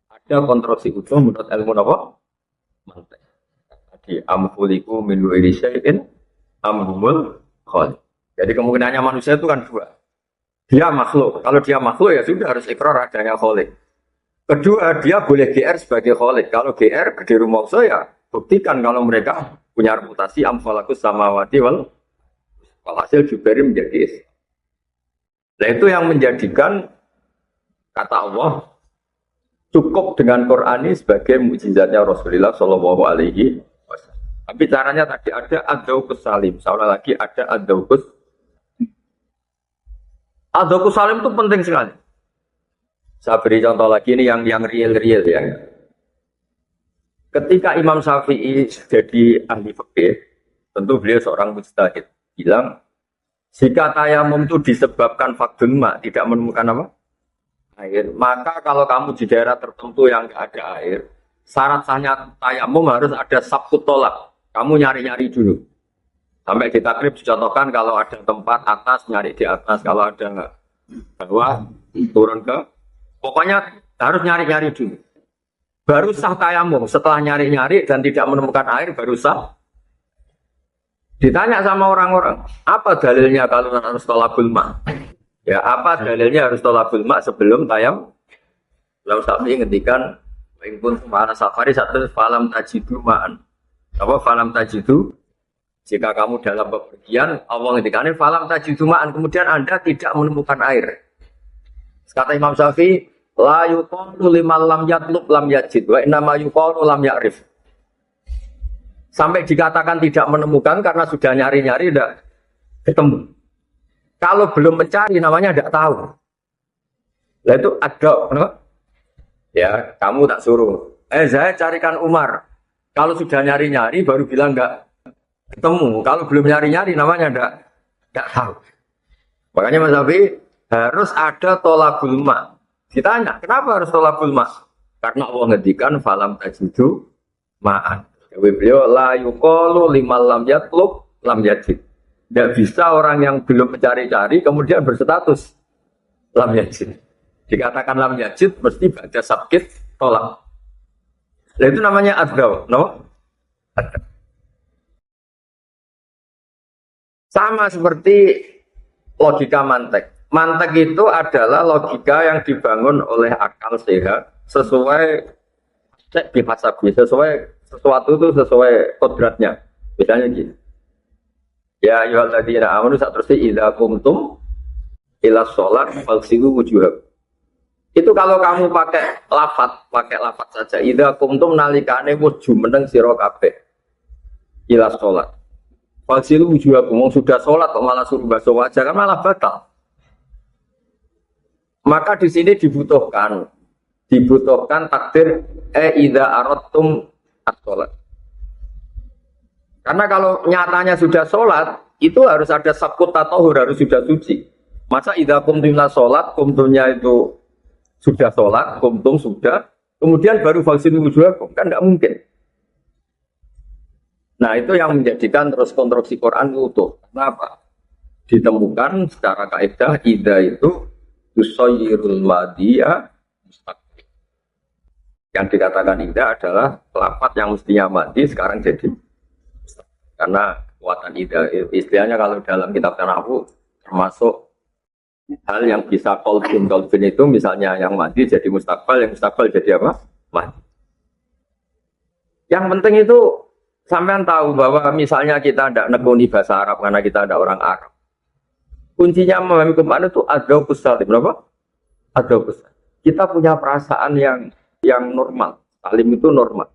Speaker 1: Ada konstruksi utuh menurut ilmu apa? Mantek. Tadi amkhuliku min ghairi syai'in am humul khaliq. Jadi kemungkinannya manusia itu kan dua. Dia makhluk. Kalau dia makhluk ya sudah harus ikrar adanya khaliq. Kedua, dia boleh GR sebagai khaliq. Kalau GR gede rumongso ya buktikan kalau mereka punya reputasi amkhalakus samawati wal hasil Jubair menjadi. Nah itu yang menjadikan kata Allah cukup dengan Quran ini sebagai mukjizatnya Rasulullah Shallallahu Alaihi Wasallam. Tapi caranya tadi ada adzauqus salim. Seolah lagi ada adzauqus salim itu penting sekali. Saya beri contoh lagi ini yang real ya. Ketika Imam Syafi'i jadi ahli fikih, tentu beliau seorang mujtahid, bilang jika tayamum itu disebabkan fakdun ma, tidak menemukan apa? Air. Maka kalau kamu di daerah tertentu yang tidak ada air, syarat sahnya tayamum harus ada sabkut tolak. Kamu nyari-nyari dulu. Sampai di takrib dicontohkan kalau ada tempat atas, nyari di atas. Kalau ada bawah, turun ke. Pokoknya harus nyari-nyari dulu. Baru sah tayamum. Setelah nyari-nyari dan tidak menemukan air, baru sah. Ditanya sama orang-orang, apa dalilnya kalau harus tolabul ma'? Ya, apa dalilnya harus tolabul ma' sebelum tayam? Lalu Syafi'i ngendikan, Ingkun semana safari satu falam tajidu ma'an. Apa falam tajidu? Jika kamu dalam bepergian, Allah ngendikane falam tajidu ma'an, kemudian Anda tidak menemukan air. Kata Imam Syafi'i, la yuqalu liman lam yatlub lam yajid wa innama yuqalu lam ya'rif. Sampai dikatakan tidak menemukan karena sudah nyari-nyari tidak ketemu. Kalau belum mencari namanya tidak tahu. Lah itu ada, no? Ya, kamu tak suruh. Saya carikan Umar. Kalau sudah nyari-nyari baru bilang enggak ketemu. Kalau belum nyari-nyari namanya enggak tahu. Makanya Mas Abi harus ada tolabul ma. Ditanya, kenapa harus tolabul ma? Karena Allah ngendikan falam tajidu ma'an. Beliau la yuqalu liman lam yatlub lam yajid. Tidak bisa orang yang belum mencari-cari kemudian berstatus lam yajid. Dikatakan lam yajid mesti baca sabkit tolak. Nah, itu namanya addaw, no? Addaw. Sama seperti logika mantek. Mantek itu adalah logika yang dibangun oleh akal sehat sesuai sesuai sesuatu itu sesuai kodratnya. Misalnya gini. Ya ayyuhalladzina amanu satrusih idza qumtum ila sholat faghsilu wujuhakum. Itu kalau kamu pakai lafaz saja. Idza qumtum nalikane wis jumeneng sira kabeh ila sholat. Faghsilu wujuhakum, sudah sholat kok malah suruh basuh wajah kan malah batal. Maka di sini dibutuhkan takdir idza aradtum as-sholat. Karena kalau nyatanya sudah sholat, itu harus ada sakut tatahur, harus sudah suci. Masa idza qumtum ila sholat, qumtumnya itu sudah sholat, qumtum sudah, kemudian baru faghsilu wujuhakum, kan enggak mungkin. Nah itu yang menjadikan terus konstruksi Quran utuh. Kenapa? Ditemukan secara kaidah idza itu tusayyirul madhiya mustaqbil. Yang dikatakan idza adalah lafaz yang mestinya madhi sekarang jadi mustaqbil. Karena kekuatan idza istilahnya kalau dalam kitab nahwu termasuk hal yang bisa kolbin itu misalnya yang madhi jadi mustaqbal, yang mustaqbal jadi apa? Madhi. Yang penting itu sampean tahu bahwa misalnya kita tidak nekuni bahasa Arab karena kita ada orang Arab. Kuncinya memahami kemana itu ada salim, berapa? Ada salim. Kita punya perasaan yang normal. Salim itu normal.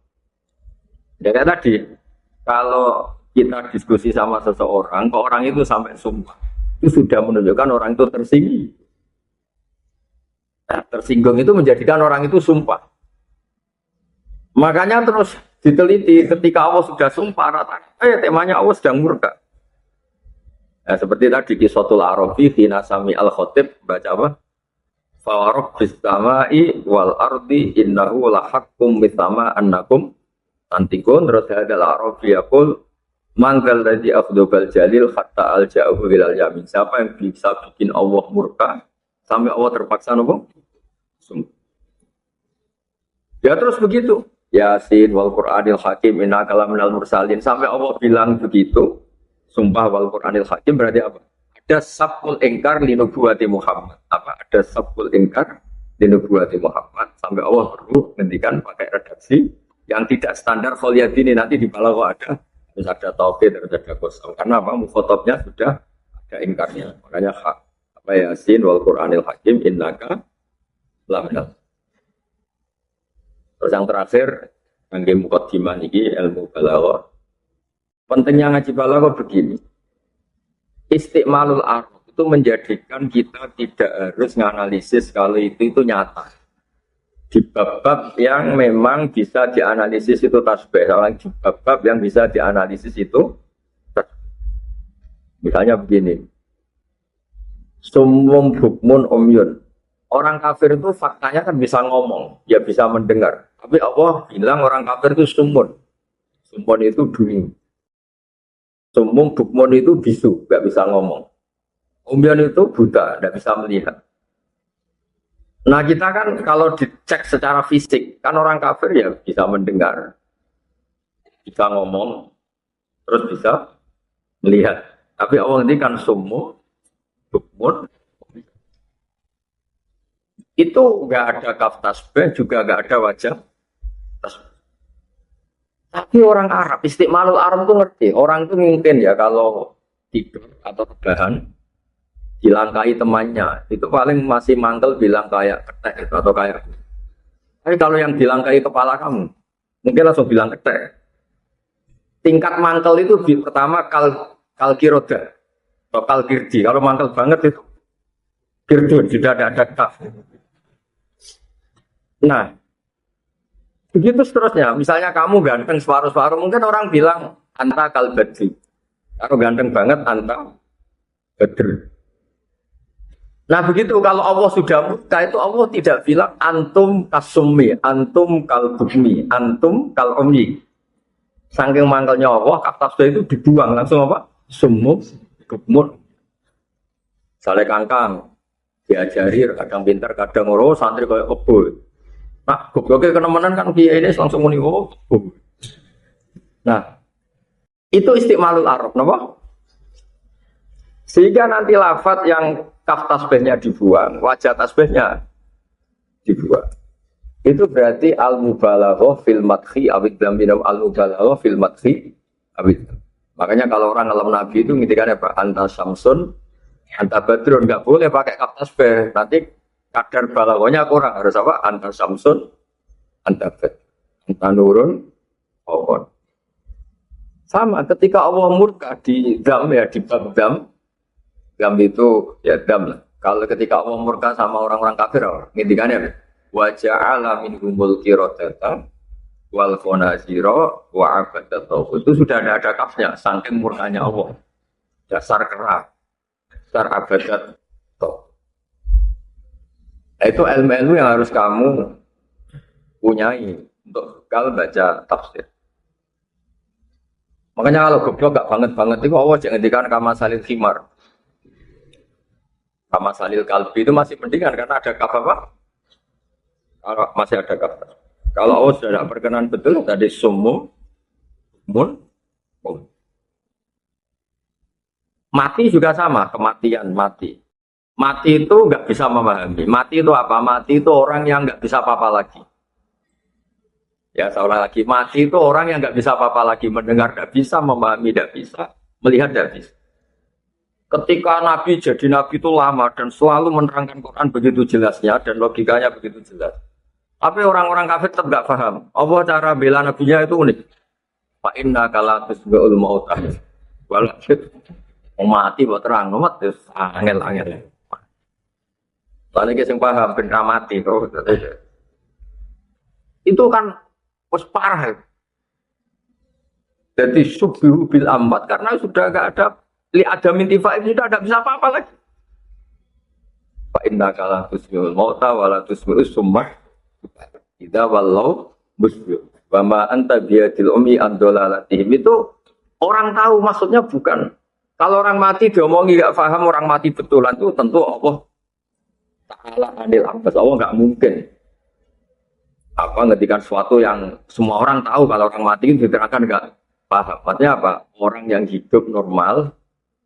Speaker 1: Ya kayak tadi, kalau kita diskusi sama seseorang, kok orang itu sampai sumpah, itu sudah menunjukkan orang itu tersinggung. Nah, tersinggung itu menjadikan orang itu sumpah. Makanya terus diteliti ketika Allah sudah sumpah, temanya Allah sedang murka. Nah, seperti tadi Qisatul Arafi hina sami al-khatib baca apa? Fa rabbis samai wal ardi innahu lahaqqum mithama annakum antikun terus hadal Arafi yaqul man dzal ladzi afdhabal jalil hatta al-ja'u bilal yamin. Siapa yang bisa bikin Allah murka sampai Allah terpaksa nopo? Ya terus begitu. Yasin wal Qur'anil Hakim innaka laminal mursalin sampai Allah bilang begitu. Sumpah wal Qur'anil Hakim berarti apa? Ada sabul ingkar li nubuwati Muhammad. Apa? Ada sabul ingkar li nubuwati Muhammad. Sampai Allah perlu ngendikan pakai redaksi yang tidak standar kholiyadini nanti di balaghah ada. Terus ada tauhid, terus ada qasam. Karena apa? Mukhatabnya sudah ada ingkarnya. Makanya hak. Apa Yasin wal Qur'anil Hakim innaka laminal. Terus yang terakhir ngangge muqaddimah niki ilmu balaghah. Pentingnya ngaji balaghah begini. Istiqmalul arab itu menjadikan kita tidak harus menganalisis kalau itu nyata. Di bab-bab yang memang bisa dianalisis itu tasbih, di bab-bab yang bisa dianalisis itu misalnya begini. Sumum bukmun umyun. Orang kafir itu faktanya kan bisa ngomong, ya bisa mendengar. Tapi Allah bilang orang kafir itu sumun. Sumun itu duni. Sumum bukmun itu bisu, nggak bisa ngomong. Umyan itu buta, nggak bisa melihat. Nah kita kan kalau dicek secara fisik, kan orang kafir ya bisa mendengar, bisa ngomong, terus bisa melihat. Tapi Allah ini kan sumum, bukmun, itu nggak ada kaf tasbih, juga nggak ada wajah Tapi orang Arab, istiqmalul Arab tuh ngerti. Orang itu mungkin ya kalau tidur atau rebahan dilangkahi temannya, itu paling masih mantel bilang kayak ketek gitu, atau kayak. Tapi kalau yang dilangkahi kepala kamu, mungkin langsung bilang ketek. Tingkat mangkel itu pertama kalkiroda atau kalkirdi. Kalau mangkel banget itu kirdun, sudah ada kaf. Nah, begitu seterusnya. Misalnya kamu ganteng separuh-separuh, mungkin orang bilang anta kalbadri. Kalau ganteng banget anta badr. Nah begitu kalau Allah sudah murka itu Allah tidak bilang antum kasumi, antum kalbukmi, antum kalomyi. Saking mangkelnya Allah, kata sudah itu dibuang langsung apa? Sumuk, gemuk. Saleh kangkang, diajari, kadang pintar, kadang ngoro, santri kayak kebo. Nah, gobloknya kenemenan kan kiai ini langsung muni oh. Nah, itu istiqmalul Arab, napa? Sehingga nanti lafaz yang kaf tasbihnya dibuang, wajah tasbihnya dibuang. Itu berarti al-mubalaghah fil madhi awid daminam al-mubalaghah fil madhi awid. Makanya kalau orang ngalam Nabi itu ngintikan apa? Anta syamsun, anta badrun, enggak boleh pakai kaf tasbih. Nanti kadar balaghahnya kurang, harus apa? Anta syamsun, anta badrun, anta nurun, awon. Sama ketika Allah murka di dam ya, di bab dam itu ya dam lah. Kalau ketika Allah murka sama orang-orang kafir, ngintikannya apa? Wa ja'ala minhumul qiradata wal khanazira wa abadatahu. Itu sudah ada kafnya saking murkanya Allah. Dasar kera, dasar abadat toh. Itu ilmu-ilmu yang harus kamu punyai untuk kalau baca tafsir. Makanya kalau goblok gak banget-banget itu Allah jangan ngendikan kama salil khimar. Kama salil kalbi itu masih mendingan karena ada kaf apa? Kalau masih ada kata. Kalau Allah sudah tidak berkenan betul tadi sumum, mun. Mati juga sama, kematian mati. Mati itu nggak bisa memahami. Mati itu apa? Mati itu orang yang nggak bisa apa-apa lagi. Ya seolah lagi mati itu orang yang nggak bisa apa-apa lagi, mendengar nggak bisa, memahami nggak bisa, melihat nggak bisa. Ketika Nabi jadi Nabi itu lama dan selalu menerangkan Quran begitu jelasnya dan logikanya begitu jelas. Tapi orang-orang kafir tetap nggak paham. Allah cara bela nabinya itu unik. Fa inna kala tusbiul mautah. Walakit mati buat terang umat terus angel. Soalnya kita yang paham benar mati kok. Itu kan was parah. Jadi subuh bil ambat karena sudah nggak ada li ada mintifa itu sudah tidak bisa apa-apa lagi. Fa inna kala tusbiul mautah wala tusbiul summah. Kita walau muslim, bama anta biadil umi andolalatihim itu orang tahu maksudnya bukan. Kalau orang mati diomongi nggak paham orang mati betulan itu tentu Allah Taala adil abbas Allah nggak mungkin apa ngedikan sesuatu yang semua orang tahu kalau orang mati itu diterangkan nggak paham. Maksudnya apa? Orang yang hidup normal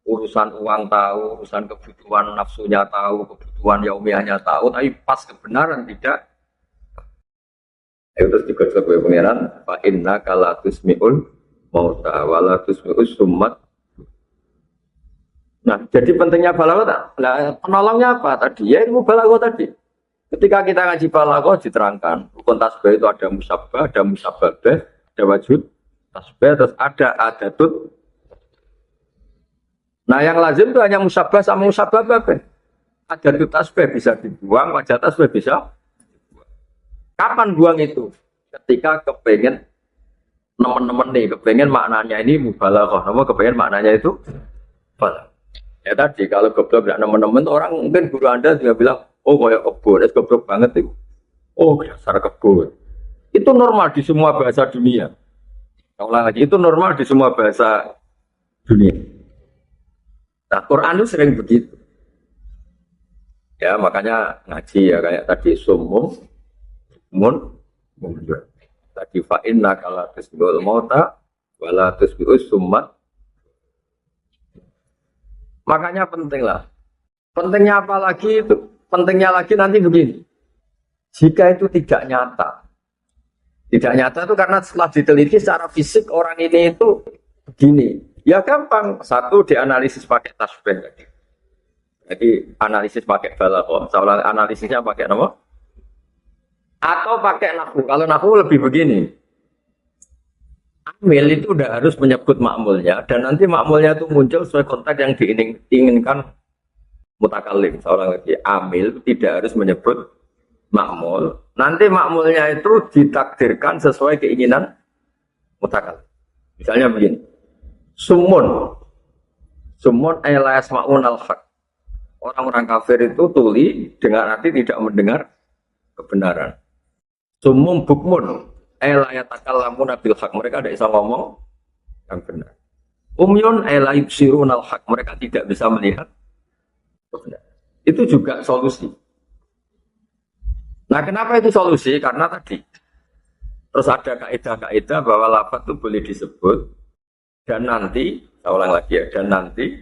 Speaker 1: urusan uang tahu, urusan kebutuhan nafsunya tahu, kebutuhan yaumiyahnya tahu, tapi pas kebenaran tidak. Itu terus dikatakan oleh pengiran fa inna kala tusmiul mauta wala tusmiul summat. Nah, jadi pentingnya balaghah. Nah, penolongnya apa tadi? Ya ilmu balaghah tadi. Ketika kita ngaji balaghah diterangkan, rukun tasbih itu ada musabbah, ada musabbabah, ada wajud tasbih, terus ada adatut. Nah, yang lazim itu hanya musabbah sama musabbabah. Adatut tasbih bisa dibuang, wajah tasbih bisa. Kapan buang itu? Ketika kepengen teman-teman nih, kepengen maknanya ini mubalaghah, nama kepengen maknanya itu balaghah. Ya tadi kalau goblok nggak teman-teman orang mungkin guru Anda juga bilang, oh kayak kebun, goblok banget itu. Oh dasar kebun. Itu normal di semua bahasa dunia. Ulang lagi itu normal di semua bahasa dunia. Nah Quran itu sering begitu. Ya makanya ngaji ya kayak tadi sumum mun tadi fa inna kala tusbiul mauta wala tusbius summat. Makanya penting lah. Pentingnya apa lagi itu? Pentingnya lagi nanti begini. Jika itu tidak nyata, Tidak nyata itu karena setelah diteliti secara fisik orang ini itu begini. Ya gampang. Satu dianalisis pakai tasbih tadi. Jadi analisis pakai balaghah. Soalnya analisisnya pakai apa? Atau pakai nahwu. Kalau nahwu lebih begini. Amil itu udah harus menyebut makmulnya dan nanti makmulnya itu muncul sesuai konteks yang diinginkan mutakallim. Seorang lagi amil tidak harus menyebut makmul. Nanti makmulnya itu ditakdirkan sesuai keinginan mutakallim. Misalnya begini. Sumun la yasma'un al-haq. Orang-orang kafir itu tuli dengan arti tidak mendengar kebenaran. Sumum bukmun la yatakallamuna bil haq. Mereka tidak bisa ngomong yang benar. Umyun la yubsirun al-haq. Mereka tidak bisa melihat kebenaran. Itu juga solusi. Nah, kenapa itu solusi? Karena tadi terus ada kaidah-kaidah bahwa lafaz itu boleh disebut dan nanti, saya ulang lagi ya, dan nanti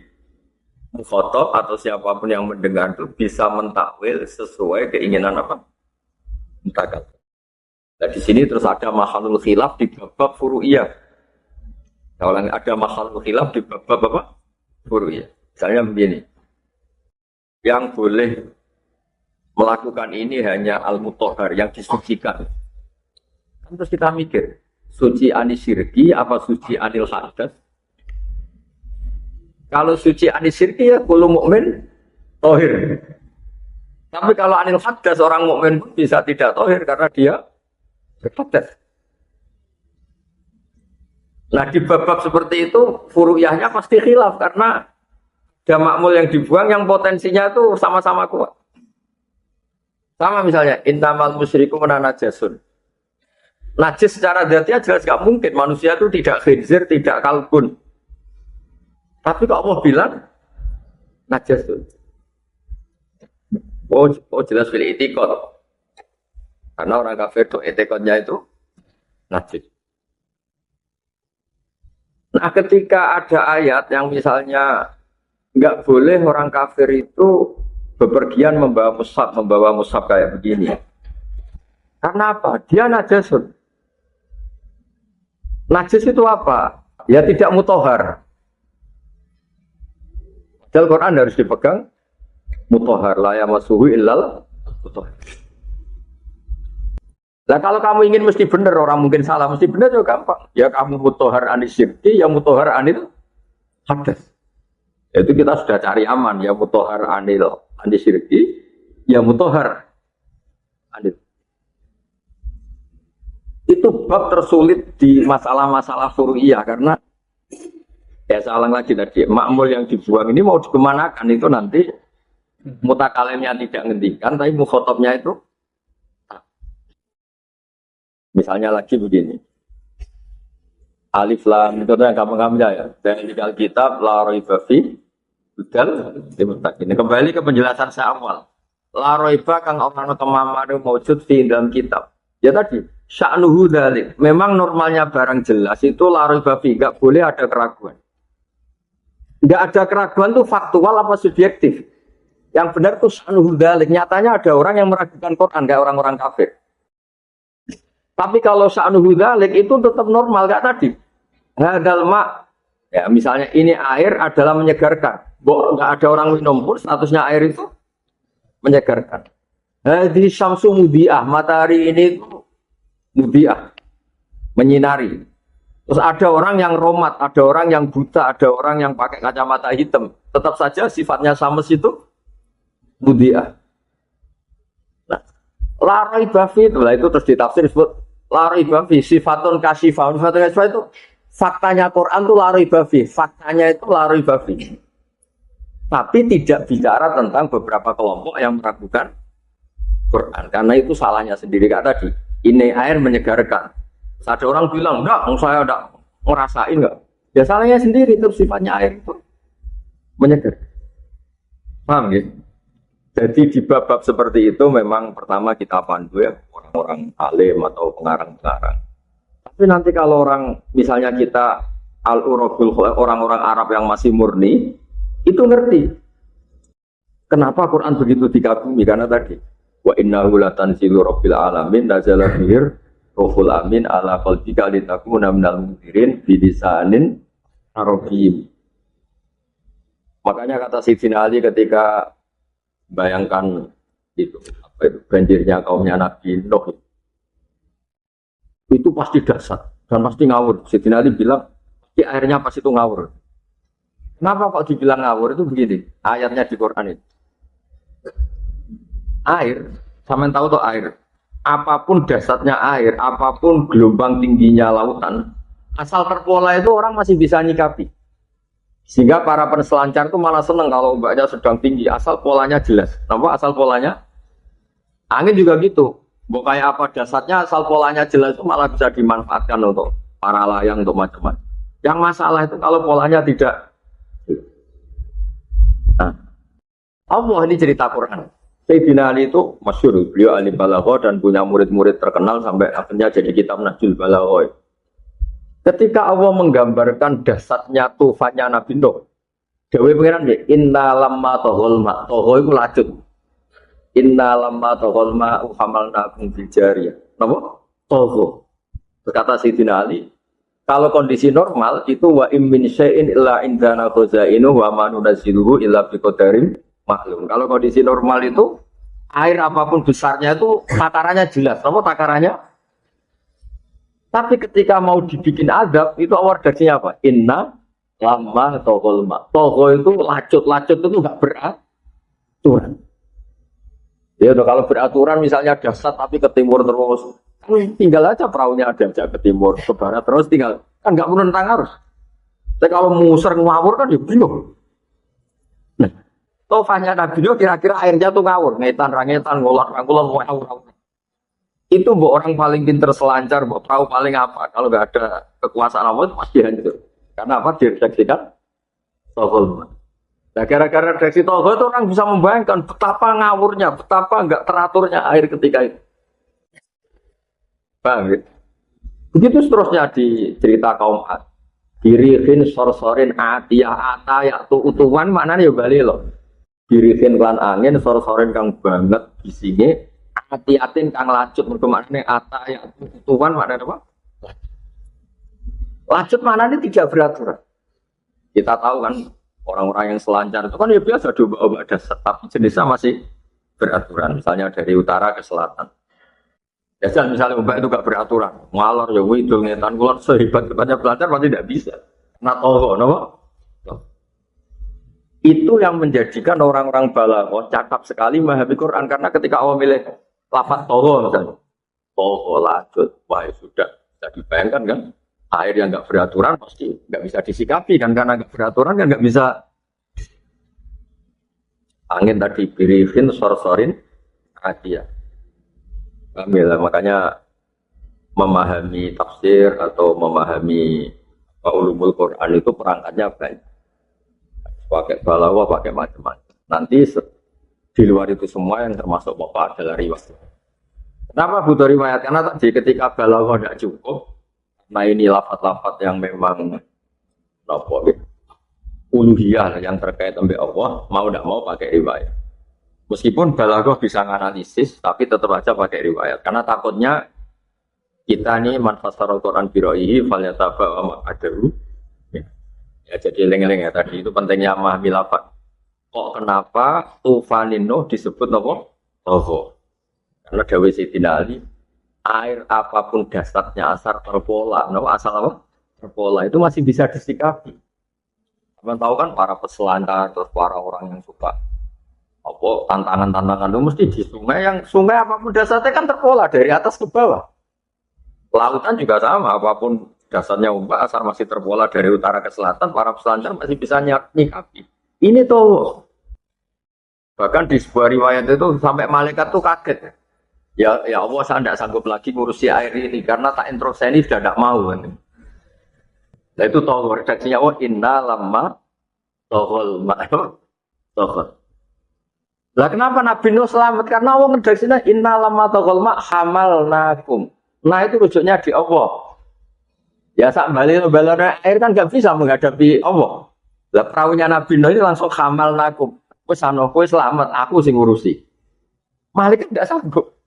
Speaker 1: mukhatab atau siapapun yang mendengar itu bisa mentakwil sesuai keinginan apa? Mutakallim. Nah, di sini terus ada mahalul khilaf di bab furu'iyah. Saya ulang, ada mahalul khilaf di bab apa? Furu'iyah. Misalnya begini. Yang boleh melakukan ini hanya al-mutahhar yang disucikan. Terus kita mikir, suci anis syirki apa suci anil hadas? Kalau suci anis syirki ya kullu mukmin tohir. Tapi kalau anil hadas orang mukmin pun bisa tidak tohir karena dia berhadas. Nah di bab-bab seperti itu furu'iyahnya pasti khilaf karena ada makmul yang dibuang yang potensinya itu sama-sama kuat. Sama misalnya innamal musyriku najasun. Najis secara dzatiyah jelas gak mungkin. Manusia itu tidak khinzir, tidak kalbun. Tapi kok Allah bilang najasun. Oh jelas pilih itikad. Karena orang kafir itu itikadnya itu najis. Nah ketika ada ayat yang misalnya nggak boleh orang kafir itu bepergian membawa mushaf kayak begini. Karena apa? Dia najasun. Najis itu apa? Ya tidak mutahhar. Padahal Quran harus dipegang mutahhar la yamassuhu illal mutahhar. Nah kalau kamu ingin mesti benar, orang mungkin salah, mesti benar juga gampang. Ya kamu mutahhar anis syirki, ya mutahhar anil hadas. Itu kita sudah cari aman, ya mutahhar anil syirki, ya mutahhar anil. Itu bab tersulit di masalah-masalah furu'iyah karena ya saya ulang lagi tadi, makmul yang dibuang ini mau dikemanakan itu nanti mutakalimnya tidak ngendikan, tapi mukhotabnya itu misalnya lagi begini. Alif lam itu yang gampang-gampang ya. Dan di kitab la raiba fi hudal ini kembali ke penjelasan saya awal. La raiba kang orang kemamane maujud fi dalam kitab. Ya tadi sya'nuhu dzalik. Memang normalnya barang jelas itu la raiba fi, enggak boleh ada keraguan. Enggak ada keraguan itu faktual apa subjektif. Yang benar itu sya'nuhu dzalik. Nyatanya ada orang yang meragukan Quran kayak orang-orang kafir. Tapi kalau sya'nuhu dzalik itu tetap normal kayak tadi. Hadal ma, ya misalnya ini air adalah menyegarkan. Enggak ada orang minum pun statusnya air itu menyegarkan. Hadhi syamsu mudiah, matahari ini itu mudiah, menyinari. Terus ada orang yang romat, ada orang yang buta, ada orang yang pakai kacamata hitam. Tetap saja sifatnya syams itu mudiah. Nah, la raiba fi itu terus ditafsir disebut la raiba fi sifatun kasifah. Sifatun kasifah itu faktanya Quran itu la raiba fi, faktanya itu la raiba fi. Tapi tidak bicara tentang beberapa kelompok yang meragukan Quran. Karena itu salahnya sendiri kak tadi. Ini air menyegarkan. Ada orang bilang, enggak, saya enggak ngerasain enggak. Ya salahnya sendiri, itu sifatnya air itu menyegarkan. Paham ya? Jadi di bab-bab seperti itu memang pertama kita pandu ya orang-orang alim atau pengarang-pengarang. Tapi nanti kalau orang misalnya kita al-urabul orang-orang Arab yang masih murni itu ngerti. Kenapa Quran begitu dikagumi? Karena tadi wa innahu latanzilu rabbil alamin nazala bihir Ruhul Amin ala qalbika litakuna minal munzirin bilisanin Arabiyyin. Makanya kata Sayyidina Ali ketika bayangkan itu banjirnya kaumnya Nabi Nuh itu pasti dahsyat dan pasti ngawur. Sayyidina Ali bilang di airnya pasti itu ngawur. Kenapa kok dibilang ngawur? Itu begini, ayatnya di Quran itu. Air, sampean tahu tuh air. Apapun dasarnya air, apapun gelombang tingginya lautan, asal terpola itu orang masih bisa nyikapi. Sehingga para penselancar itu malah seneng kalau ombaknya sedang tinggi, asal polanya jelas. Nampak asal polanya? Angin juga gitu. Mau kayak apa dasarnya, asal polanya jelas itu malah bisa dimanfaatkan untuk para layang, untuk macam-macam. Yang masalah itu kalau polanya tidak. Nah, Allah ini cerita Quran. Sayyidina Ali itu masyhur, beliau alim balaghah dan punya murid-murid terkenal sampai akhirnya jadi kitab Nahjul Balaghah. Ketika Allah menggambarkan dahsyatnya tufannya Nabi Nuh, dawuh pengiran nggih, inna lamma taghal ma, tagha iku lacut. Inna lamma taghal ma hamalnakum fil jariyah. Napa? Tagha. Berkata Sayyidina Ali, kalau kondisi normal itu wa im min syai'in illa indana khazainuhu wa ma nunazziluhu illa biqadarin maklum. Kalau kondisi normal itu air apapun besarnya itu takarannya jelas. Apa takarannya? Tapi ketika mau dibikin adab itu awal redaksinya apa? Inna lama tohol ma. Tohol itu lacut itu nggak beraturan. Ya kalau beraturan misalnya dasar tapi ke timur terus, tinggal aja perahunya ada aja ke timur, ke barat terus tinggal kan nggak menentang arus. Tapi kalau musir ngawur kan ya bingung. Tofanya Nabi Nuh kira-kira airnya tuh ngawur, ngetan, ngulon, ngawur. Itu mbok orang paling pinter selancar, mbok perahu paling apa? Kalau nggak ada kekuasaan Allah itu pasti hancur. Karena apa? Diredaksikan Tohol. Nah, gara-gara redaksi Tohol itu orang bisa membayangkan betapa ngawurnya, betapa nggak teraturnya air ketika itu. Paham ya? Begitu seterusnya di cerita kaum Ad. Dirihin sorsorin atiyah ataya tuh utuhan maknanya ya bali loh. Dirihin klan angin sorsorin kang banget bisine hati-hatin kang lacut mergo maknane ataya utuhan maknane apa? Lacut maknane tidak beraturan. Kita tahu kan orang-orang yang selancar itu kan ya biasa coba dasar tapi jenisnya masih beraturan. Misalnya dari utara ke selatan. Ya misalnya ombak itu gak beraturan, ngalor ya widul ngetan kulon sehebat-hebatnya belajar pasti tidak bisa. Nah toh, no? Itu yang menjadikan orang-orang balaghah cakap sekali memahami Quran karena ketika Allah milih lafaz toh misalnya, toh lacut, wah ya sudah bisa dibayangkan kan, air yang nggak beraturan pasti nggak bisa disikapi kan karena nggak beraturan kan nggak bisa. Angin tadi birihin sorsorin adia. Ambil, makanya memahami tafsir atau memahami ulumul Quran itu perangkatnya banyak. Pakai balaghah, pakai macam-macam. Nanti di luar itu semua yang termasuk bapak adalah riwayat. Kenapa butuh riwayat? Karena tadi ketika balaghah tidak cukup, nah ini lafaz-lafaz yang memang uluhiyah yang terkait dengan Allah, mau tidak mau pakai riwayat. Meskipun balaghah bisa menganalisis, tapi tetap aja pakai riwayat. Karena takutnya kita nih manfasaral Quran biroihi falyataba wa ma'adaru. Ya jadi lengeleng ya tadi itu pentingnya memahami lafaz. Kok kenapa tufanin Nuh disebut apa? Toho. Karena dawuh Sayyidina Ali, air apapun dasarnya asal terpola, asal apa? Terpola itu masih bisa disikapi. Kalian tahu kan para peselancar terus para orang yang suka apa tantangan-tantangan itu mesti di sungai apapun dasarnya kan terpola dari atas ke bawah. Lautan juga sama, apapun dasarnya ombak asal masih terpola dari utara ke selatan, para peselancar masih bisa nyikapi. Ini tuh bahkan di sebuah riwayat itu sampai malaikat tuh kaget. Ya Allah saya tidak sanggup lagi ngurusi air ini karena tak introduksi ini sudah tidak mau. Nah itu tohol redaksinya inna lamma tohol ma'ruf tohol. Lah kenapa Nabi Nuh selamat? Karena Allah ngedaksinya inna lamma tohol ma hamalnakum. Nah itu rujuknya di Allah. Ya sak balon air kan nggak bisa menghadapi Allah. Lah perahunya Nabi Nuh ini langsung hamalnakum. Wes ana kowe selamat, aku sing ngurusi. Malaikat tidak sanggup.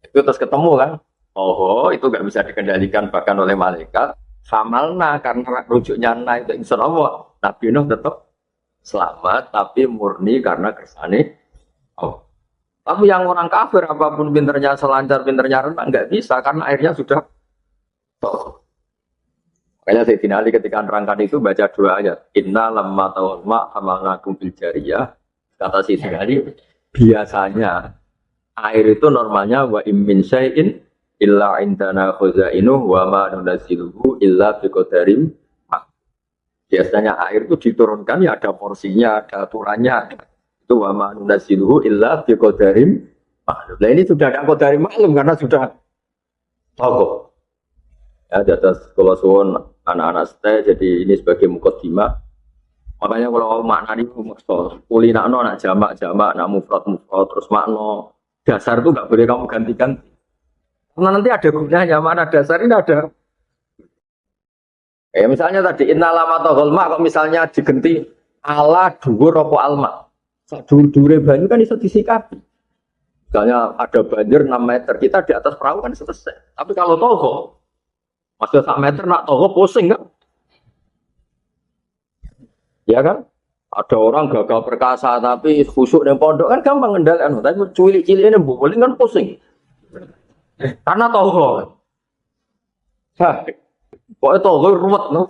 Speaker 1: Itu terus ketemu kan. Oh, itu nggak bisa dikendalikan bahkan oleh malaikat. Famalna karena rujuknya na itu insya Allah. Nabi Nuh tetap selamat, tapi murni karena kersane. Oh. Tapi yang orang kafir apapun pinternya selancar, pinternya renang nggak bisa karena airnya sudah. Oh. Makanya Sayyidina Ali ketika nerangkan itu baca dua ayat. Inna lamma tawal ma hamalnakum bil jariyah. Kata Sayyidina Ali, biasanya air itu normalnya wa immin syai'in illa indana khuzainuh wa ma nunazziluhu illa biqadarim. Biasanya air itu diturunkan ya ada porsinya, ada aturannya. Itu wa ma nunazziluhu illa biqadarim. Nah ini sudah ada qadarim maklum karena sudah tahu. Ya, di atas kalau suwon anak-anak stay jadi ini sebagai mukadimah. Makanya kalau makna ini kulinakno nak jamak-jamak, nak mufrad-mufrad terus makna dasar itu nggak boleh kamu gantikan. Karena nanti ada gunanya mana dasar ini ada. Misalnya tadi innalama tohol mak kok misalnya digenti ala dhuwur apa alma. Dhuwure banyu kan iso disikapi. Misalnya ada banjir 6 meter, kita di atas perahu kan selesai. Tapi kalau toho masih 1 meter nak toho pusing kan? Ya kan? Ada orang gagal perkasa tapi khusyuk di pondok kan gampang ngendalikan. Tapi cilik-cilik ini boleh kan pusing. Karena toho. Pokoknya toho ruwet no.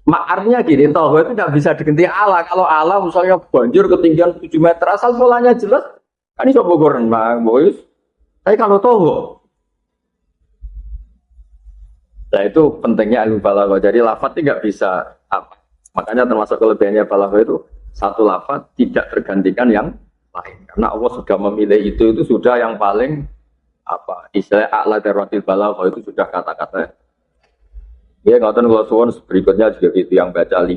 Speaker 1: Makarnya gini, toho itu tidak bisa diganti ala. Kalau ala misalnya banjir ketinggian 7 meter asal polanya jelas, kan itu bogor renang, boys. Tapi kalau toho, nah itu pentingnya ilmu balaghah. Jadi lafadz itu nggak bisa apa. Makanya termasuk kelebihannya balaghah itu satu lafadz tidak tergantikan yang lain. Karena Allah sudah memilih itu sudah yang paling apa istilah a'la darwatil balaghah itu sudah kata-kata. Ya, kalau suwon berikutnya juga gitu yang baca 5